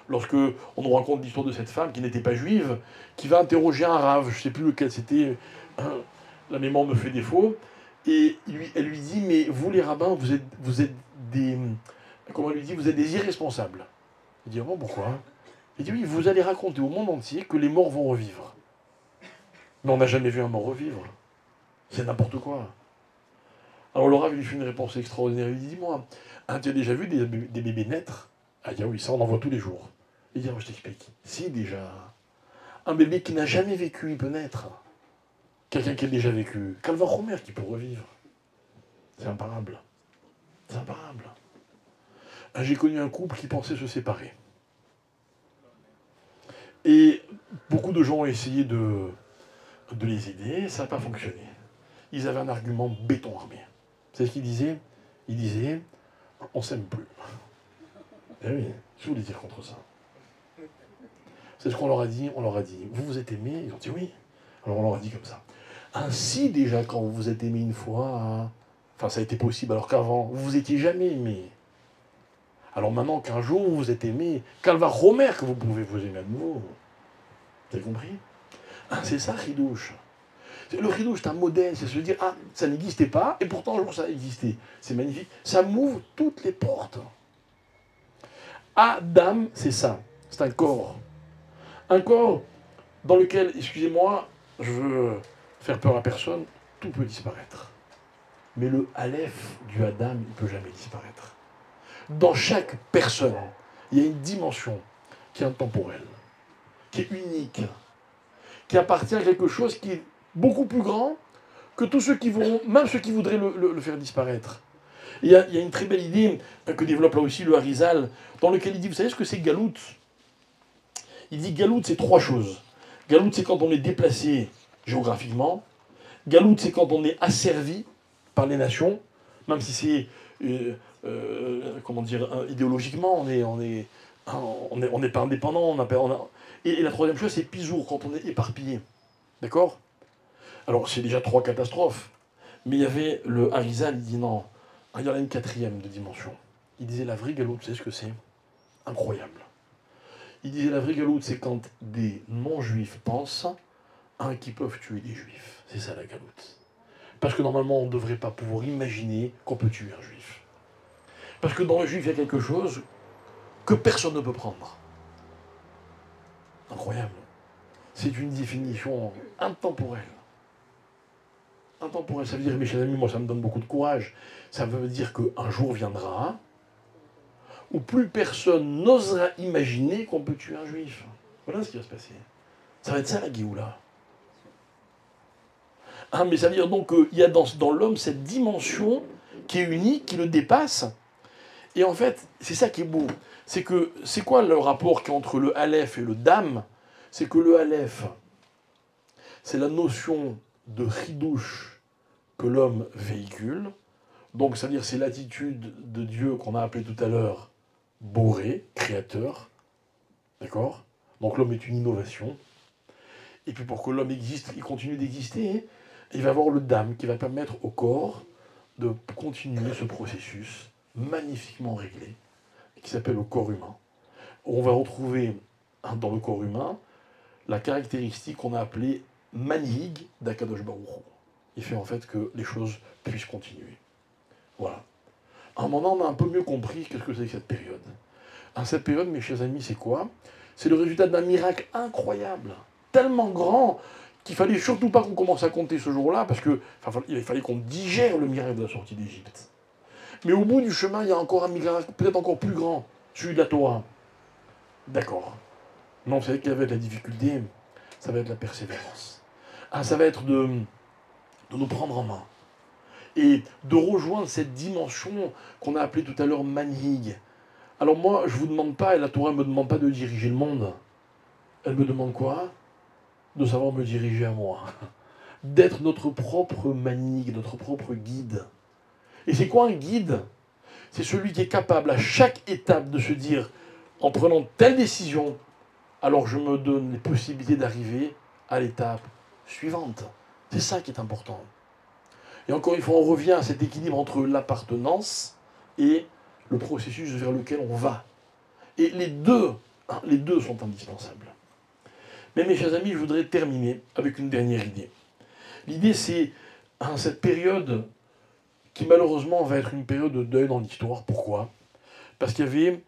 lorsque on nous raconte l'histoire de cette femme qui n'était pas juive, qui va interroger un rave, je ne sais plus lequel c'était, la mémoire me fait défaut, et elle lui dit, mais vous les rabbins, vous êtes des... Comment elle lui dit? Vous êtes des irresponsables. Il dit, bon, pourquoi? Il dit, oui, vous allez raconter au monde entier que les morts vont revivre. Mais on n'a jamais vu un mort revivre. C'est n'importe quoi. Alors le Rav lui fait une réponse extraordinaire. Il dit, dis-moi, tu as déjà vu des bébés naître? Ah oui, ça on en voit tous les jours. Il dit, je t'explique. Si déjà, un bébé qui n'a jamais vécu, il peut naître. Quelqu'un qui a déjà vécu. Calva Romer qui peut revivre. C'est imparable. C'est imparable. J'ai connu un couple qui pensait se séparer. Et beaucoup de gens ont essayé de les aider, ça n'a pas fonctionné. Ils avaient un argument béton armé. C'est ce qu'ils disaient? Ils disaient, on s'aime plus. Eh oui, je voulais dire contre ça. C'est ce qu'on leur a dit, vous vous êtes aimés? Ils ont dit oui. Alors on leur a dit comme ça. Ainsi déjà, quand vous vous êtes aimés une fois, ça a été possible, alors qu'avant, vous vous étiez jamais aimés. Alors maintenant qu'un jour vous vous êtes aimé, calva romer que vous pouvez vous aimer à nouveau. Vous avez compris? C'est ça, Ridouche. Le Ridouche, c'est un modèle, c'est se dire, ah, ça n'existait pas, et pourtant un jour ça a existé. C'est magnifique. Ça m'ouvre toutes les portes. Adam, c'est ça. C'est un corps. Un corps dans lequel, excusez-moi, je veux faire peur à personne, tout peut disparaître. Mais le Aleph du Adam, il ne peut jamais disparaître. Dans chaque personne, il y a une dimension qui est intemporelle, qui est unique, qui appartient à quelque chose qui est beaucoup plus grand que tous ceux qui vont, même ceux qui voudraient le faire disparaître. Il y a une très belle idée que développe là aussi le Harizal, dans lequel il dit, vous savez ce que c'est Galout? Il dit Galout, c'est trois choses. Galout, c'est quand on est déplacé géographiquement. Galout, c'est quand on est asservi par les nations, même si c'est, comment dire, idéologiquement, on n'est pas indépendant. Et la troisième chose, c'est Pizour, quand on est éparpillé. D'accord? Alors, c'est déjà trois catastrophes. Mais il y avait le Harizal, il dit non, il y en a une quatrième de dimension. Il disait la vraie Galout, vous savez ce que c'est? Incroyable. Il disait la vraie Galoute, c'est quand des non-juifs pensent qu'ils peuvent tuer des juifs. C'est ça la Galoute. Parce que normalement, on ne devrait pas pouvoir imaginer qu'on peut tuer un juif. Parce que dans le juif, il y a quelque chose que personne ne peut prendre. Incroyable. C'est une définition intemporelle. Intemporelle, ça veut dire, mes chers amis, moi ça me donne beaucoup de courage. Ça veut dire qu'un jour viendra où plus personne n'osera imaginer qu'on peut tuer un juif. Voilà ce qui va se passer. Ça va être ça la Géoula. Mais ça veut dire donc qu'il y a dans l'homme cette dimension qui est unique, qui le dépasse. Et en fait, c'est ça qui est beau. C'est quoi le rapport qui est entre le Aleph et le Dam? C'est que le Aleph, c'est la notion de Chidouche que l'homme véhicule. Donc, c'est-à-dire c'est l'attitude de Dieu qu'on a appelé tout à l'heure Boré, créateur, d'accord? Donc l'homme est une innovation. Et puis pour que l'homme existe, il continue d'exister, il va avoir le Dam qui va permettre au corps de continuer ce processus magnifiquement réglé, qui s'appelle le corps humain. On va retrouver dans le corps humain la caractéristique qu'on a appelée Manhig d'Akadosh Baruch Hu. Il fait en fait que les choses puissent continuer. Voilà. À un moment, on a un peu mieux compris qu'est-ce que c'est que cette période. Cette période, mes chers amis, c'est quoi? C'est le résultat d'un miracle incroyable, tellement grand, qu'il fallait surtout pas qu'on commence à compter ce jour-là, parce qu'il fallait qu'on digère le miracle de la sortie d'Égypte. Mais au bout du chemin, il y a encore un miracle peut-être encore plus grand, celui de la Torah. D'accord. Non, vous savez quelle va être la difficulté? Ça va être la persévérance. Ça va être de nous prendre en main. Et de rejoindre cette dimension qu'on a appelée tout à l'heure Manhig. Alors moi, je ne vous demande pas, et la Torah ne me demande pas de diriger le monde. Elle me demande quoi? De savoir me diriger à moi. D'être notre propre Manhig, notre propre guide. Et c'est quoi un guide? C'est celui qui est capable à chaque étape de se dire, en prenant telle décision, alors je me donne les possibilités d'arriver à l'étape suivante. C'est ça qui est important. Et encore une fois, on revient à cet équilibre entre l'appartenance et le processus vers lequel on va. Et les deux sont indispensables. Mais mes chers amis, je voudrais terminer avec une dernière idée. L'idée, c'est cette période qui malheureusement va être une période de deuil dans l'histoire. Pourquoi? Parce qu'il y avait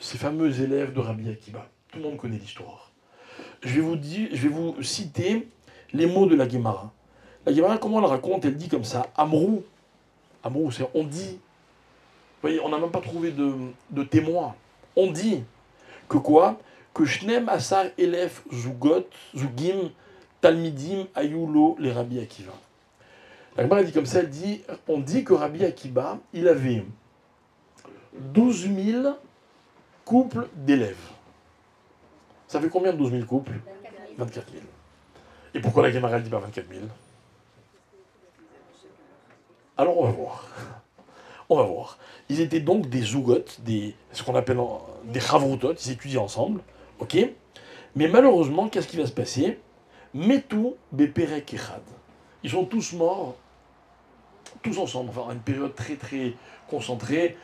ces fameux élèves de Rabbi Akiba. Tout le monde connaît l'histoire. Je vais vous citer les mots de la Guémara. La Guémara, comment elle raconte? Elle dit comme ça, Amrou. Amrou, c'est on dit. Vous voyez, on n'a même pas trouvé de témoins. On dit que quoi? Que Shnem Asar Elef Zugot, Zugim, Talmidim, Ayulo, les Rabbi Akiva. La Guémara dit comme ça, on dit que Rabbi Akiba, il avait 12 000 couples d'élèves. Ça fait combien de 12 000 couples? 24 000. Et pourquoi la Guémara ne dit pas 24 000? Alors on va voir. On va voir. Ils étaient donc des zougotes, ce qu'on appelle des chavroutot, ils étudiaient ensemble, ok? Mais malheureusement, qu'est-ce qui va se passer? Metou beperek echad. Ils sont tous morts, tous ensemble, enfin une période très très concentrée,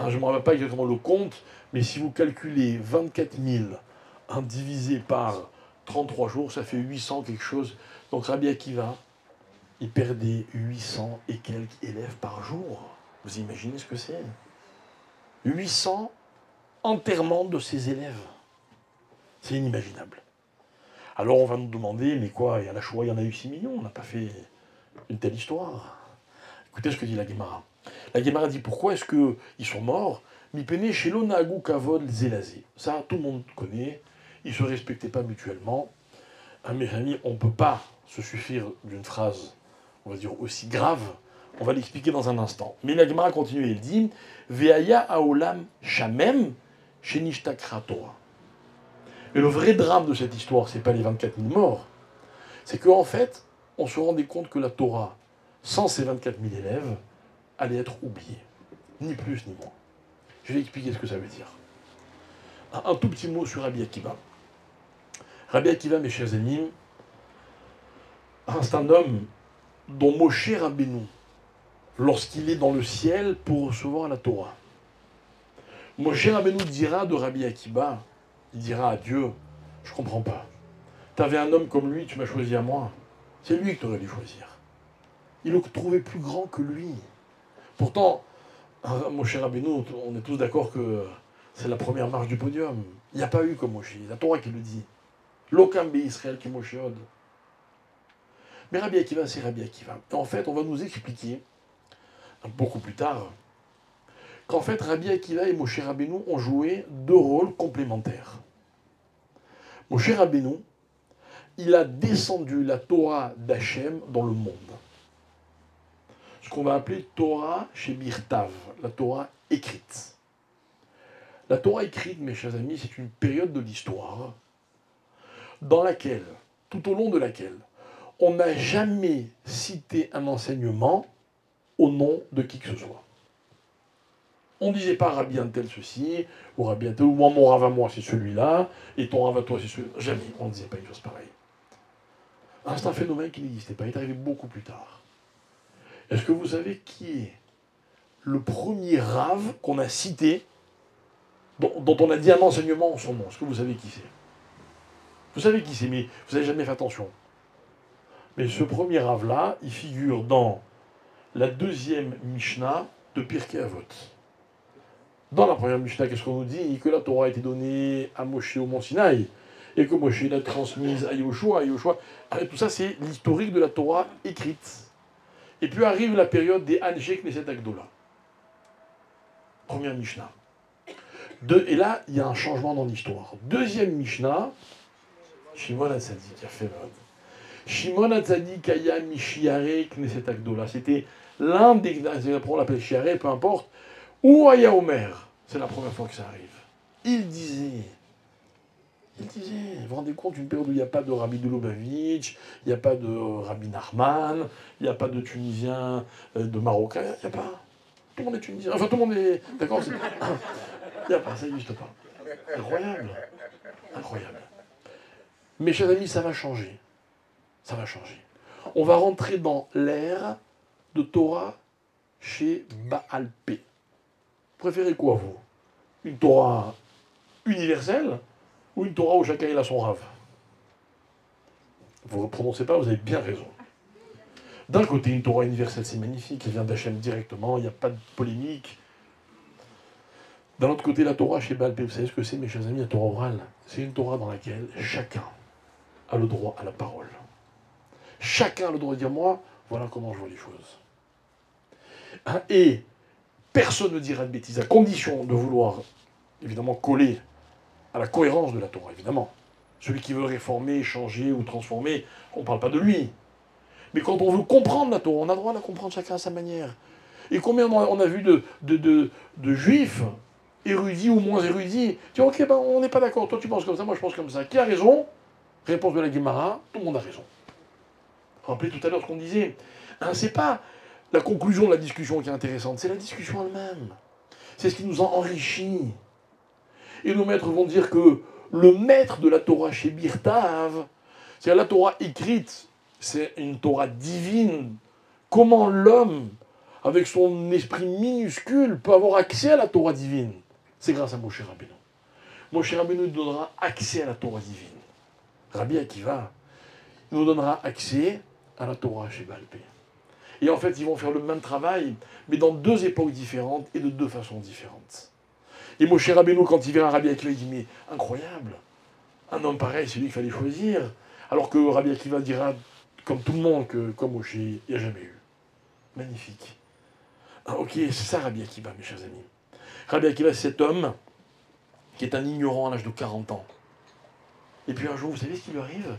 Je ne me rappelle pas exactement le compte, mais si vous calculez 24 000 divisé par 33 jours, ça fait 800 quelque chose. Donc Rabbi Akiva, il perdait 800 et quelques élèves par jour. Vous imaginez ce que c'est? 800 enterrements de ses élèves. C'est inimaginable. Alors on va nous demander, mais quoi, il y a la Shoah, il y en a eu 6 millions, on n'a pas fait une telle histoire. Écoutez ce que dit la Gemara. La Gemara dit, pourquoi est-ce qu'ils sont morts? Mipene shelo naagu kavod zelazé. Ça, tout le monde connaît. Ils ne se respectaient pas mutuellement. Mes amis, on ne peut pas se suffire d'une phrase, on va dire, aussi grave. On va l'expliquer dans un instant. Mais la Gemara continue et elle dit, Veaya aolam shamem shenishtakra Torah. Mais le vrai drame de cette histoire, ce n'est pas les 24 000 morts. C'est qu'en fait, on se rendait compte que la Torah, sans ces 24 000 élèves, allait être oubliée. Ni plus ni moins. Je vais expliquer ce que ça veut dire. Un tout petit mot sur Rabbi Akiva. Rabbi Akiva, mes chers amis, c'est un homme dont Moshe Rabbeinu, lorsqu'il est dans le ciel pour recevoir la Torah, Moshe Rabbeinu dira de Rabbi Akiva, il dira à Dieu, je ne comprends pas. Tu avais un homme comme lui, tu m'as choisi à moi. C'est lui que tu aurais dû choisir. Il le trouvait plus grand que lui. Pourtant, Moshe Rabbeinu, on est tous d'accord que c'est la première marche du podium. Il n'y a pas eu comme Moshe, la Torah qui le dit. L'Okam Israël qui Moshe Od. Mais Rabbi Akiva, c'est Rabbi Akiva. Et en fait, on va nous expliquer, beaucoup plus tard, qu'en fait, Rabbi Akiva et Moshe Rabbeinu ont joué deux rôles complémentaires. Moshe Rabbeinu, il a descendu la Torah d'Hachem dans le monde. Ce qu'on va appeler Torah chez Birtav, la Torah écrite. La Torah écrite, mes chers amis, c'est une période de l'histoire dans laquelle, tout au long de laquelle, on n'a jamais cité un enseignement au nom de qui que ce soit. On ne disait pas Rabbi un tel ceci, ou Rabbi un tel, ou moi, mon Rav à moi c'est celui-là, et ton Rav à toi c'est celui-là. Jamais, on ne disait pas une chose pareille. C'est un phénomène qui n'existait pas, il est arrivé beaucoup plus tard. Est-ce que vous savez qui est le premier Rav qu'on a cité, dont on a dit un enseignement en son nom? Est-ce que vous savez qui c'est? Vous savez qui c'est, mais vous n'avez jamais fait attention. Mais ce premier Rav-là, il figure dans la deuxième Mishnah de Pirkei Avot. Dans la première Mishnah, qu'est-ce qu'on nous dit? Que la Torah a été donnée à Moshe au Mont Sinaï, et que Moshe l'a transmise à Yoshua. Tout ça, c'est l'historique de la Torah écrite. Et puis arrive la période des Anshei Knesset Agdola. Première Mishnah. Et là, il y a un changement dans l'histoire. Deuxième Mishnah, Shimon HaTzadik a fait mode. Shimon HaTzadik aya Mishiare Knesset Agdola. C'était l'un des... On l'appelle Shiare, peu importe. Ou Aya Omer. C'est la première fois que ça arrive. Il disait, vous vous rendez compte, une période où il n'y a pas de Rabbi de Lubavitch, il n'y a pas de Rabbi Nachman, il n'y a pas de Tunisien, de Marocain, il n'y a pas. Tout le monde est tunisien. Enfin, tout le monde est... D'accord? Il n'y a pas, ça n'existe pas. Incroyable. Incroyable. Mes chers amis, ça va changer. Ça va changer. On va rentrer dans l'ère de Torah chez Baal Pé. Vous préférez quoi, vous? Une Torah universelle ou une Torah où chacun il a son rave? Vous ne le prononcez pas, vous avez bien raison. D'un côté, une Torah universelle, c'est magnifique, elle vient d'Hachem directement, il n'y a pas de polémique. D'un autre côté, la Torah chez Baal Pé, vous savez ce que c'est, mes chers amis, la Torah orale? C'est une Torah dans laquelle chacun a le droit à la parole. Chacun a le droit de dire, moi, voilà comment je vois les choses. Et personne ne dira de bêtises, à condition de vouloir, évidemment, coller à la cohérence de la Torah, évidemment. Celui qui veut réformer, changer ou transformer, on ne parle pas de lui. Mais quand on veut comprendre la Torah, on a le droit de la comprendre chacun à sa manière. Et combien on a vu de juifs, érudits ou moins érudits, qui disent, ok, ben, on n'est pas d'accord, toi tu penses comme ça, moi je pense comme ça. Qui a raison? Réponse de la Gemara, tout le monde a raison. Rappelez tout à l'heure ce qu'on disait. C'est pas la conclusion de la discussion qui est intéressante, c'est la discussion elle-même. C'est ce qui nous a enrichis. Et nos maîtres vont dire que le maître de la Torah chez Birtav, c'est la Torah écrite, c'est une Torah divine. Comment l'homme, avec son esprit minuscule, peut avoir accès à la Torah divine. C'est grâce à Moshe Rabbeinu. Moshe Rabbeinu nous donnera accès à la Torah divine. Rabbi Akiva nous donnera accès à la Torah chez Baal Pé. Et en fait, ils vont faire le même travail, mais dans deux époques différentes et de deux façons différentes. Et Moshe Rabbeinu, quand il verra Rabbi Akiva, il dit, mais incroyable, un homme pareil, c'est lui qu'il fallait choisir. Alors que Rabbi Akiva dira, comme tout le monde, que comme Moshe, il n'y a jamais eu. Magnifique. Ah, ok, c'est ça Rabbi Akiva, mes chers amis. Rabbi Akiva, c'est cet homme qui est un ignorant à l'âge de 40 ans. Et puis un jour, vous savez ce qui lui arrive?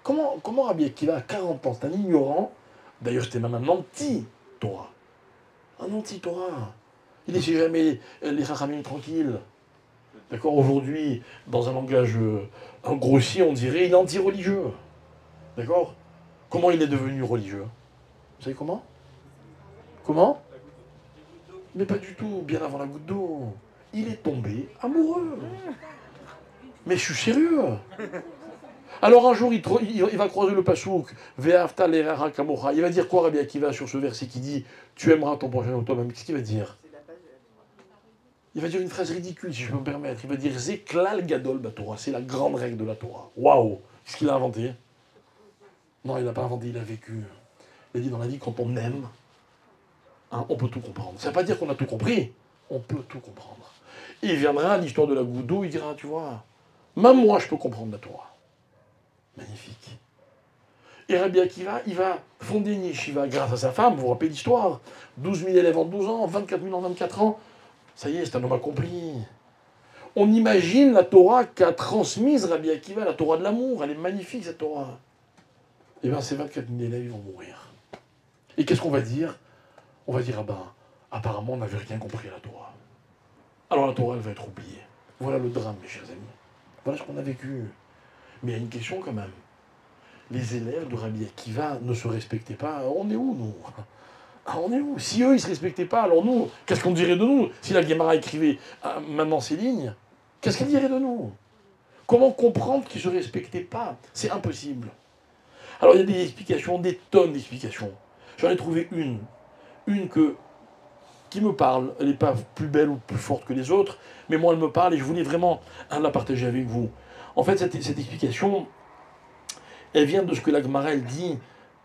Comment Rabbi Akiva, à 40 ans, c'est un ignorant, d'ailleurs c'était même un anti-Torah. Un anti-Torah. Il ne laissait jamais les Chachamim tranquilles. D'accord, aujourd'hui, dans un langage grossier, on dirait il est anti-religieux. D'accord? Comment il est devenu religieux? Vous savez comment? Comment? Mais pas du tout, bien avant la goutte d'eau. Il est tombé amoureux. Mais je suis sérieux. Alors un jour, il va croiser le pasouk, Ve'afta le'recha kamocha. Il va dire quoi, Rabbi Akiva, sur ce verset qui dit tu aimeras ton prochain toi-même? Qu'est-ce qu'il va dire? Il va dire une phrase ridicule, si je peux me permettre. Il va dire Zeklal gadol baTorah. C'est la grande règle de la Torah. Waouh! Qu'est-ce qu'il a inventé? Non, il n'a pas inventé, il a vécu. Il a dit dans la vie, quand on aime, hein, on peut tout comprendre. Ça ne veut pas dire qu'on a tout compris. On peut tout comprendre. Et il viendra à l'histoire de la goutte d'eau, il dira, tu vois, même moi, je peux comprendre la Torah. Magnifique. Et Rabbi Akiva, il va fonder une yeshiva grâce à sa femme, vous vous rappelez l'histoire, 12 000 élèves en 12 ans, 24 000 en 24 ans. Ça y est, c'est un homme accompli. On imagine la Torah qu'a transmise Rabbi Akiva, la Torah de l'amour. Elle est magnifique, cette Torah. Eh bien, ces 24 000 élèves, ils vont mourir. Et qu'est-ce qu'on va dire? On va dire, ah ben, apparemment, on n'avait rien compris à la Torah. Alors la Torah, elle va être oubliée. Voilà le drame, mes chers amis. Voilà ce qu'on a vécu. Mais il y a une question quand même. Les élèves de Rabbi Akiva ne se respectaient pas. On est où, nous? On est où? Si eux, ils ne se respectaient pas, alors nous, qu'est-ce qu'on dirait de nous? Si la Guémara écrivait maintenant ces lignes, qu'est-ce qu'elle dirait de nous? Comment comprendre qu'ils ne se respectaient pas? C'est impossible. Alors il y a des explications, des tonnes d'explications. J'en ai trouvé une qui me parle. Elle n'est pas plus belle ou plus forte que les autres, mais moi elle me parle et je voulais vraiment la partager avec vous. En fait, cette explication, elle vient de ce que la Guémara, elle dit,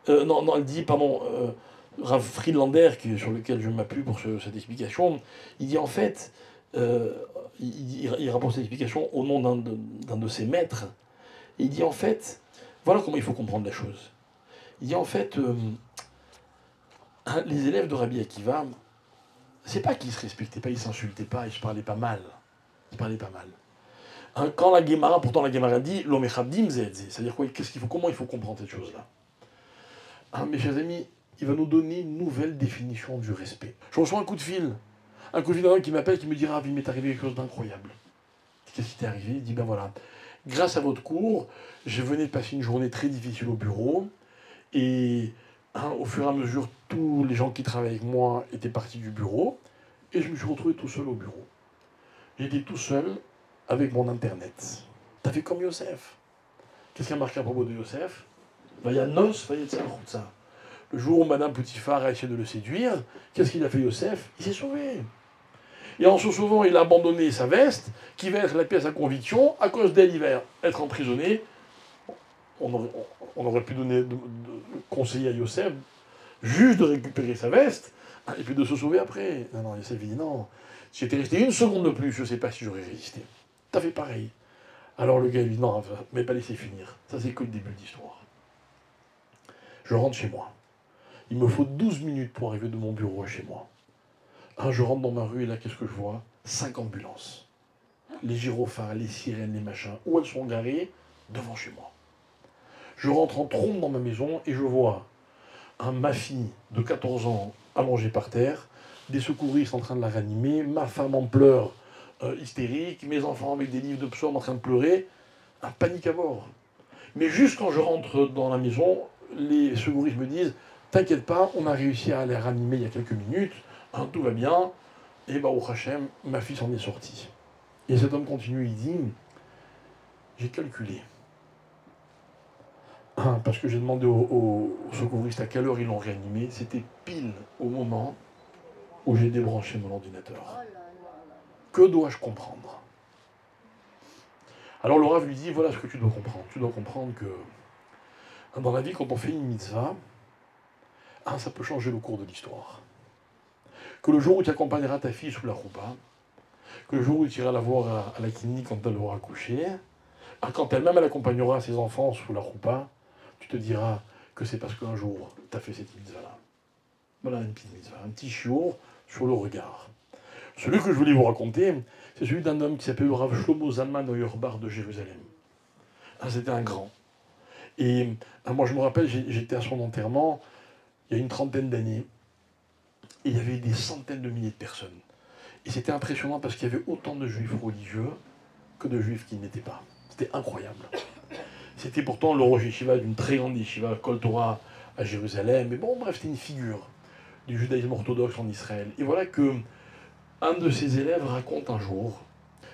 elle dit, pardon, Rav Friedlander, sur lequel je m'appuie pour cette explication, il dit en fait, il rapporte cette explication au nom d'un de ses maîtres, et il dit en fait, voilà comment il faut comprendre la chose. Il dit en fait, les élèves de Rabbi Akiva, c'est pas qu'ils se respectaient pas, ils s'insultaient pas, ils se parlaient pas mal. Ils parlaient pas mal. Hein, quand la Guémara, pourtant la Guémara dit, l'omechabdim zedze, c'est-à-dire quoi, comment il faut comprendre cette chose-là? Hein, mes chers amis, il va nous donner une nouvelle définition du respect. Je reçois un coup de fil d'un homme qui m'appelle, qui me dit, Rav, il m'est arrivé quelque chose d'incroyable. Qu'est-ce qui t'est arrivé? Il dit, ben voilà, grâce à votre cours, je venais de passer une journée très difficile au bureau, et au fur et à mesure, tous les gens qui travaillent avec moi étaient partis du bureau, et je me suis retrouvé tout seul au bureau. J'étais tout seul avec mon Internet. T'as fait comme Yosef. Qu'est-ce qu'il y a marqué à propos de Yosef? Vayanos, Vayetzalchutza. Le jour où Madame Potiphar a essayé de le séduire, qu'est-ce qu'il a fait Yosef? Il s'est sauvé. Et en se sauvant, il a abandonné sa veste, qui va être la pièce à conviction, à cause d'elle, il va être emprisonné. On aurait pu donner conseiller à Yosef juste de récupérer sa veste, et puis de se sauver après. Non, Yosef dit non, si j'étais resté une seconde de plus, je ne sais pas si j'aurais résisté. T'as fait pareil. Alors le gars lui dit non, mais pas laisser finir. Ça, c'est que le début de l'histoire. Je rentre chez moi. Il me faut 12 minutes pour arriver de mon bureau à chez moi. Je rentre dans ma rue et là, qu'est-ce que je vois? 5 ambulances. Les gyrophares, les sirènes, les machins. Où elles sont garées? Devant chez moi. Je rentre en trompe dans ma maison et je vois ma fille de 14 ans allongée par terre, des secouristes en train de la ranimer, ma femme en pleurs hystérique, mes enfants avec des livres de psaumes en train de pleurer. Un panique à bord. Mais juste quand je rentre dans la maison, les secouristes me disent « T'inquiète pas, on a réussi à les ranimer il y a quelques minutes, tout va bien. » Et au Hachem, ma fille s'en est sortie. Et cet homme continue, il dit « J'ai calculé. » Parce que j'ai demandé aux secouristes à quelle heure ils l'ont réanimé. C'était pile au moment où j'ai débranché mon ordinateur. Que dois-je comprendre? Alors le Rav lui dit, voilà ce que tu dois comprendre. Tu dois comprendre que dans la vie, quand on fait une mitzvah, ça peut changer le cours de l'histoire. Que le jour où tu accompagneras ta fille sous la roupa, que le jour où tu iras la voir à la clinique quand elle aura accouché, quand elle-même elle accompagnera ses enfants sous la roupa, tu te diras que c'est parce qu'un jour, tu as fait cette mitzvah-là. Voilà une petite mitzvah, un petit chiour sur le regard. Celui que je voulais vous raconter, c'est celui d'un homme qui s'appelle Rav Shlomo Zalman Auerbach de Jérusalem. C'était un grand. Et moi, je me rappelle, j'étais à son enterrement il y a une trentaine d'années. Et il y avait des centaines de milliers de personnes. Et c'était impressionnant parce qu'il y avait autant de juifs religieux que de juifs qui n'étaient pas. C'était incroyable. C'était pourtant le Rosh Yeshiva d'une très grande yeshiva, Kol Torah, à Jérusalem. Mais bon, bref, c'était une figure du judaïsme orthodoxe en Israël. Et voilà que un de ses élèves raconte un jour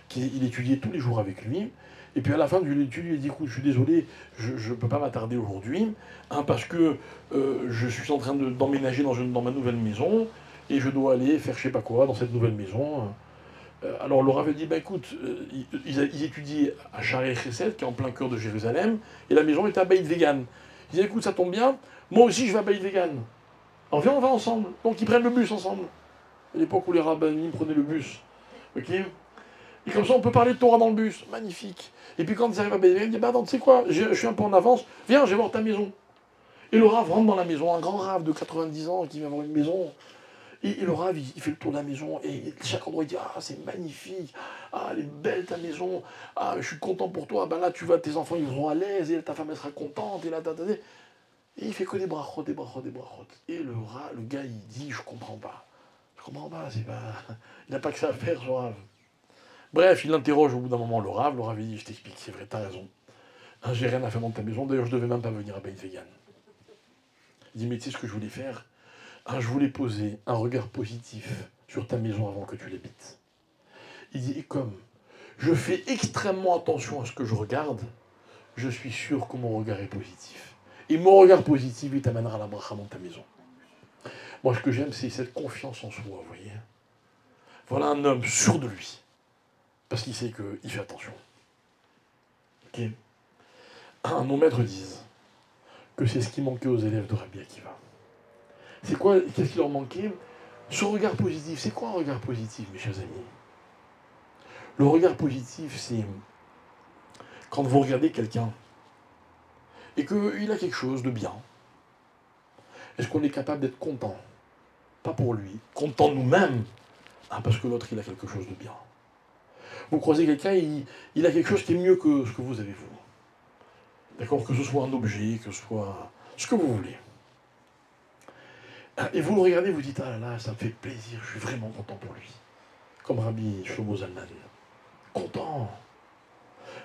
qu'il étudiait tous les jours avec lui. Et puis à la fin de l'étude, il dit, écoute, je suis désolé, je ne peux pas m'attarder aujourd'hui, parce que je suis en train d'emménager dans ma nouvelle maison, et je dois aller faire je sais pas quoi dans cette nouvelle maison. Alors le Rav dit, écoute, ils étudiaient à Shaarei Chesed, qui est en plein cœur de Jérusalem, et la maison était à Beit Vegan. Il dit, écoute, ça tombe bien, moi aussi je vais à Beit Vegan. Alors viens, on va ensemble. Donc ils prennent le bus ensemble. À l'époque où les rabbinim prenaient le bus. Ok. Et comme ça, on peut parler de Torah dans le bus. Magnifique. Et puis quand ils arrivent à Beit Vegan, il dit, attends, tu sais quoi, je suis un peu en avance, viens, je vais voir ta maison. Et le Rav rentre dans la maison, un grand Rav de 90 ans qui vient voir une maison. Et le Rav, il fait le tour de la maison, et chaque endroit, il dit, c'est magnifique, elle est belle ta maison, je suis content pour toi, là, tu vas, tes enfants, ils seront à l'aise, et ta femme, elle sera contente, et là, et il fait que des brachot, des brachot, des brachot. Et le gars, il dit, je comprends pas, c'est pas, il n'a pas que ça à faire, ce Rav. Bref, il l'interroge au bout d'un moment, le Rav il dit, je t'explique, c'est vrai, t'as raison. J'ai rien à faire dans ta maison, d'ailleurs, je devais même pas venir à Beit Vegan. Il dit, mais tu sais ce que je voulais faire? Je voulais poser un regard positif sur ta maison avant que tu l'habites. Il dit, et comme je fais extrêmement attention à ce que je regarde, je suis sûr que mon regard est positif. Et mon regard positif, il t'amènera à la bracha dans ta maison. Moi, ce que j'aime, c'est cette confiance en soi, vous voyez. Voilà un homme sûr de lui, parce qu'il sait qu'il fait attention. Ok. Nos maîtres disent que c'est ce qui manquait aux élèves de Rabbi Akiva. C'est quoi, qu'est-ce qui leur manquait? Ce regard positif. C'est quoi un regard positif, mes chers amis? Le regard positif, c'est quand vous regardez quelqu'un et qu'il a quelque chose de bien. Est-ce qu'on est capable d'être content? Pas pour lui, content nous-mêmes, parce que l'autre, il a quelque chose de bien. Vous croisez quelqu'un, il a quelque chose qui est mieux que ce que vous avez, vous. D'accord? Que ce soit un objet, que ce soit ce que vous voulez. Et vous le regardez, vous dites, ah là là, ça me fait plaisir, je suis vraiment content pour lui. Comme Rabbi Shlomo Zalman. Content.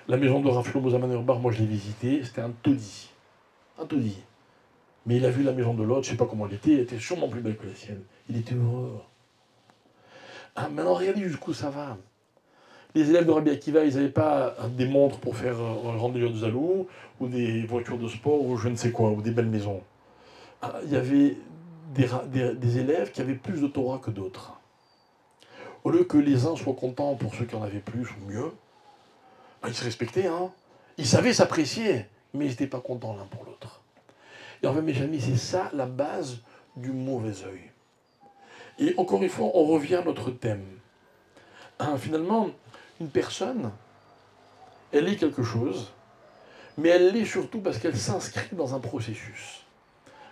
La maison de Rav Shlomo Zalman Auerbach, moi je l'ai visitée, c'était un taudis. Un taudis. Mais il a vu la maison de l'autre, je ne sais pas comment elle était sûrement plus belle que la sienne. Il était heureux. Maintenant, regardez jusqu'où ça va. Les élèves de Rabbi Akiva, ils n'avaient pas des montres pour faire rendre les Zalou, ou des voitures de sport, ou je ne sais quoi, ou des belles maisons. Il y avait des élèves qui avaient plus de Torah que d'autres. Au lieu que les uns soient contents pour ceux qui en avaient plus ou mieux, ils se respectaient, Ils savaient s'apprécier, mais ils n'étaient pas contents l'un pour l'autre. Et en fait, mes amis, c'est ça la base du mauvais œil. Et encore une fois, on revient à notre thème. Finalement, une personne, elle est quelque chose, mais elle l'est surtout parce qu'elle s'inscrit dans un processus.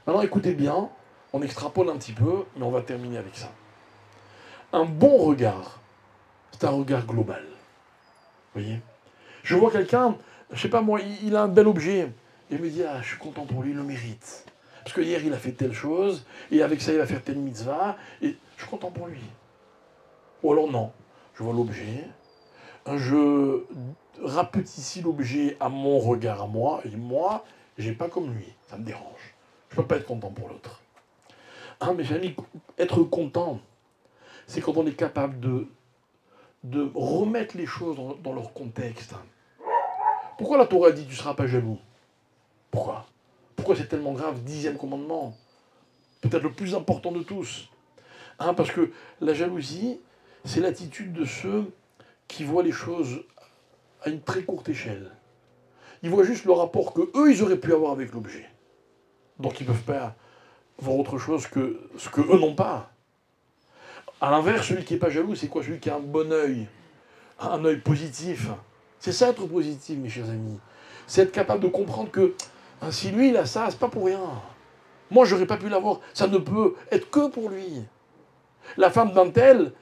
Maintenant, écoutez bien, on extrapole un petit peu, mais on va terminer avec ça. Un bon regard, c'est un regard global. Vous voyez? Je vois quelqu'un, je sais pas moi, il a un bel objet, et je me dis, je suis content pour lui, il le mérite. Parce que hier, il a fait telle chose, et avec ça, il va faire telle mitzvah, et je suis content pour lui. Ou alors non, je vois l'objet, je rapetissis l'objet à mon regard à moi, et moi, j'ai pas comme lui, ça me dérange. Je peux pas être content pour l'autre. Mes amis, être content, c'est quand on est capable de remettre les choses dans leur contexte. Pourquoi la Torah dit tu ne seras pas jaloux? Pourquoi? Pourquoi c'est tellement grave? 10e commandement. Peut-être le plus important de tous. Hein, parce que la jalousie, c'est l'attitude de ceux qui voient les choses à une très courte échelle. Ils voient juste le rapport que eux, ils auraient pu avoir avec l'objet. Donc ils ne peuvent pas voir autre chose que ce que eux n'ont pas. À l'inverse, celui qui n'est pas jaloux, c'est quoi? Celui qui a un bon œil, un œil positif. C'est ça être positif, mes chers amis. C'est être capable de comprendre que si lui, il a ça, c'est pas pour rien. Moi, j'aurais pas pu l'avoir. Ça ne peut être que pour lui. La femme d'un tel,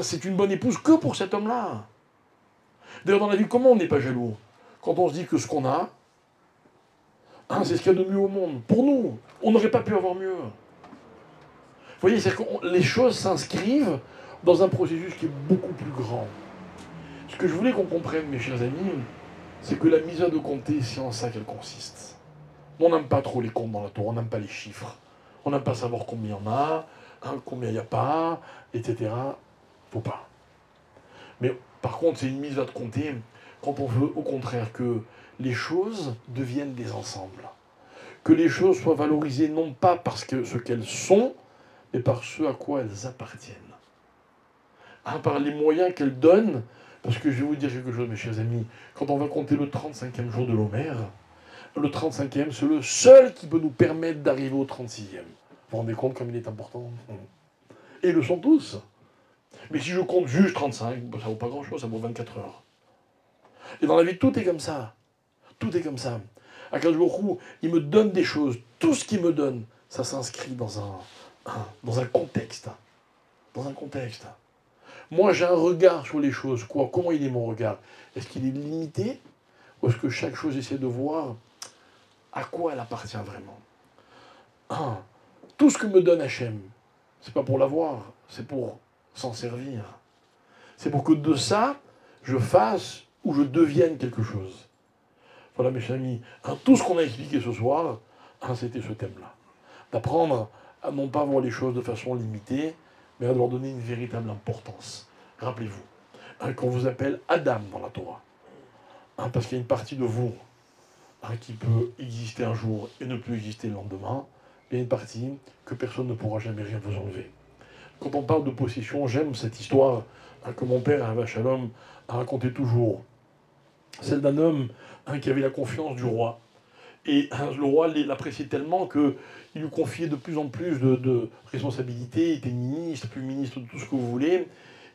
c'est une bonne épouse que pour cet homme-là. D'ailleurs, dans la vie, comment on n'est pas jaloux? Quand on se dit que ce qu'on a, c'est ce qu'il y a de mieux au monde. Pour nous, on n'aurait pas pu avoir mieux. Vous voyez, c'est que les choses s'inscrivent dans un processus qui est beaucoup plus grand. Ce que je voulais qu'on comprenne, mes chers amis, c'est que la misère de compter, c'est en ça qu'elle consiste. On n'aime pas trop les comptes dans la Torah, on n'aime pas les chiffres. On n'aime pas savoir combien il y en a, combien il n'y a pas, etc. Faut pas. Mais par contre, c'est une misère de compter quand on veut, au contraire, que les choses deviennent des ensembles. Que les choses soient valorisées non pas parce que ce qu'elles sont, mais par ce à quoi elles appartiennent. Par les moyens qu'elles donnent. Parce que je vais vous dire quelque chose, mes chers amis. Quand on va compter le 35e jour de l'Homère, le 35e, c'est le seul qui peut nous permettre d'arriver au 36e. Vous vous rendez compte comme il est important? Et ils le sont tous. Mais si je compte juste 35, ça vaut pas grand-chose, ça vaut 24 heures. Et dans la vie, tout est comme ça. Tout est comme ça. Akadosh Baruch Hu, il me donne des choses. Tout ce qu'il me donne, ça s'inscrit dans un contexte. Dans un contexte. Moi, j'ai un regard sur les choses. Quoi? Comment il est mon regard? Est-ce qu'il est limité? Ou est-ce que chaque chose essaie de voir à quoi elle appartient vraiment? Tout ce que me donne Hachem, c'est pas pour l'avoir, c'est pour s'en servir. C'est pour que de ça, je fasse ou je devienne quelque chose. Voilà, mes chers amis, tout ce qu'on a expliqué ce soir, c'était ce thème-là. D'apprendre à non pas voir les choses de façon limitée, mais à leur donner une véritable importance. Rappelez-vous, qu'on vous appelle Adam dans la Torah. Parce qu'il y a une partie de vous qui peut exister un jour et ne plus exister le lendemain. Il y a une partie que personne ne pourra jamais rien vous enlever. Quand on parle de possession, j'aime cette histoire que mon père, Ahava Shalom, a raconté toujours. Celle d'un homme qui avait la confiance du roi. Et le roi l'appréciait tellement qu'il lui confiait de plus en plus de responsabilités. Il était ministre, puis ministre de tout ce que vous voulez.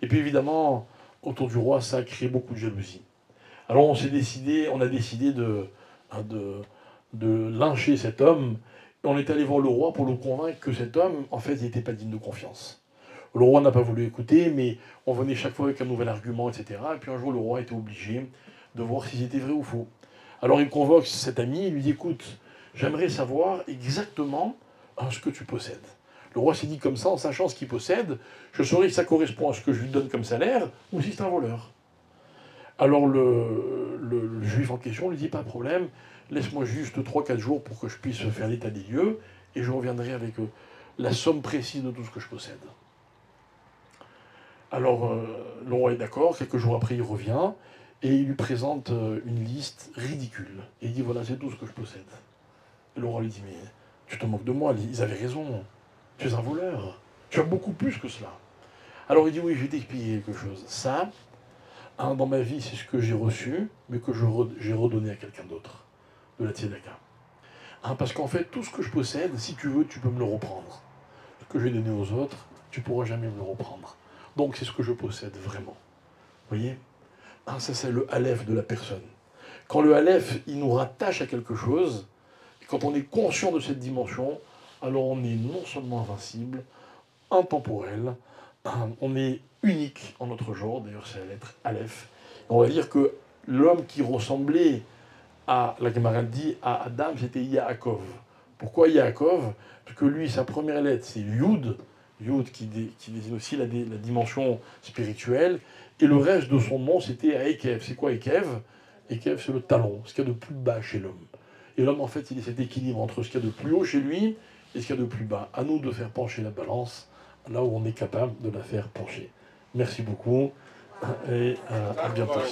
Et puis évidemment, autour du roi, ça a créé beaucoup de jalousie. Alors on a décidé de lyncher cet homme. Et on est allé voir le roi pour le convaincre que cet homme, en fait, n'était pas digne de confiance. Le roi n'a pas voulu écouter, mais on venait chaque fois avec un nouvel argument, etc. Et puis un jour, le roi était obligé de voir si c'était vrai ou faux. Alors il convoque cet ami et lui dit, écoute, j'aimerais savoir exactement ce que tu possèdes. Le roi s'est dit comme ça, en sachant ce qu'il possède, je saurais si ça correspond à ce que je lui donne comme salaire, ou si c'est un voleur. Alors le juif en question lui dit, pas de problème, laisse-moi juste 3-4 jours pour que je puisse faire l'état des lieux, et je reviendrai avec la somme précise de tout ce que je possède. Alors le roi est d'accord, quelques jours après il revient, et il lui présente une liste ridicule. Et il dit, voilà, c'est tout ce que je possède. Et le roi lui dit, mais tu te moques de moi, ils avaient raison, tu es un voleur, tu as beaucoup plus que cela. Alors il dit, oui, je vais t'expliquer quelque chose. Ça, dans ma vie, c'est ce que j'ai reçu, mais que j'ai redonné à quelqu'un d'autre, de la tzedaka. Parce qu'en fait, tout ce que je possède, si tu veux, tu peux me le reprendre. Ce que j'ai donné aux autres, tu ne pourras jamais me le reprendre. Donc c'est ce que je possède vraiment. Vous voyez? Ça, c'est le Aleph de la personne. Quand le Aleph, il nous rattache à quelque chose, et quand on est conscient de cette dimension, alors on est non seulement invincible, intemporel, on est unique en notre genre, d'ailleurs c'est la lettre Aleph. On va dire que l'homme qui ressemblait à, la Gemara dit, à Adam, c'était Yaakov. Pourquoi Yaakov? Parce que lui, sa première lettre, c'est Yud, Yud qui désigne aussi la dimension spirituelle, et le reste de son nom, c'était Ekev. C'est quoi Ekev? Ekev, c'est le talon, ce qu'il y a de plus bas chez l'homme. Et l'homme, en fait, il est cet équilibre entre ce qu'il y a de plus haut chez lui et ce qu'il y a de plus bas. À nous de faire pencher la balance là où on est capable de la faire pencher. Merci beaucoup et à bientôt.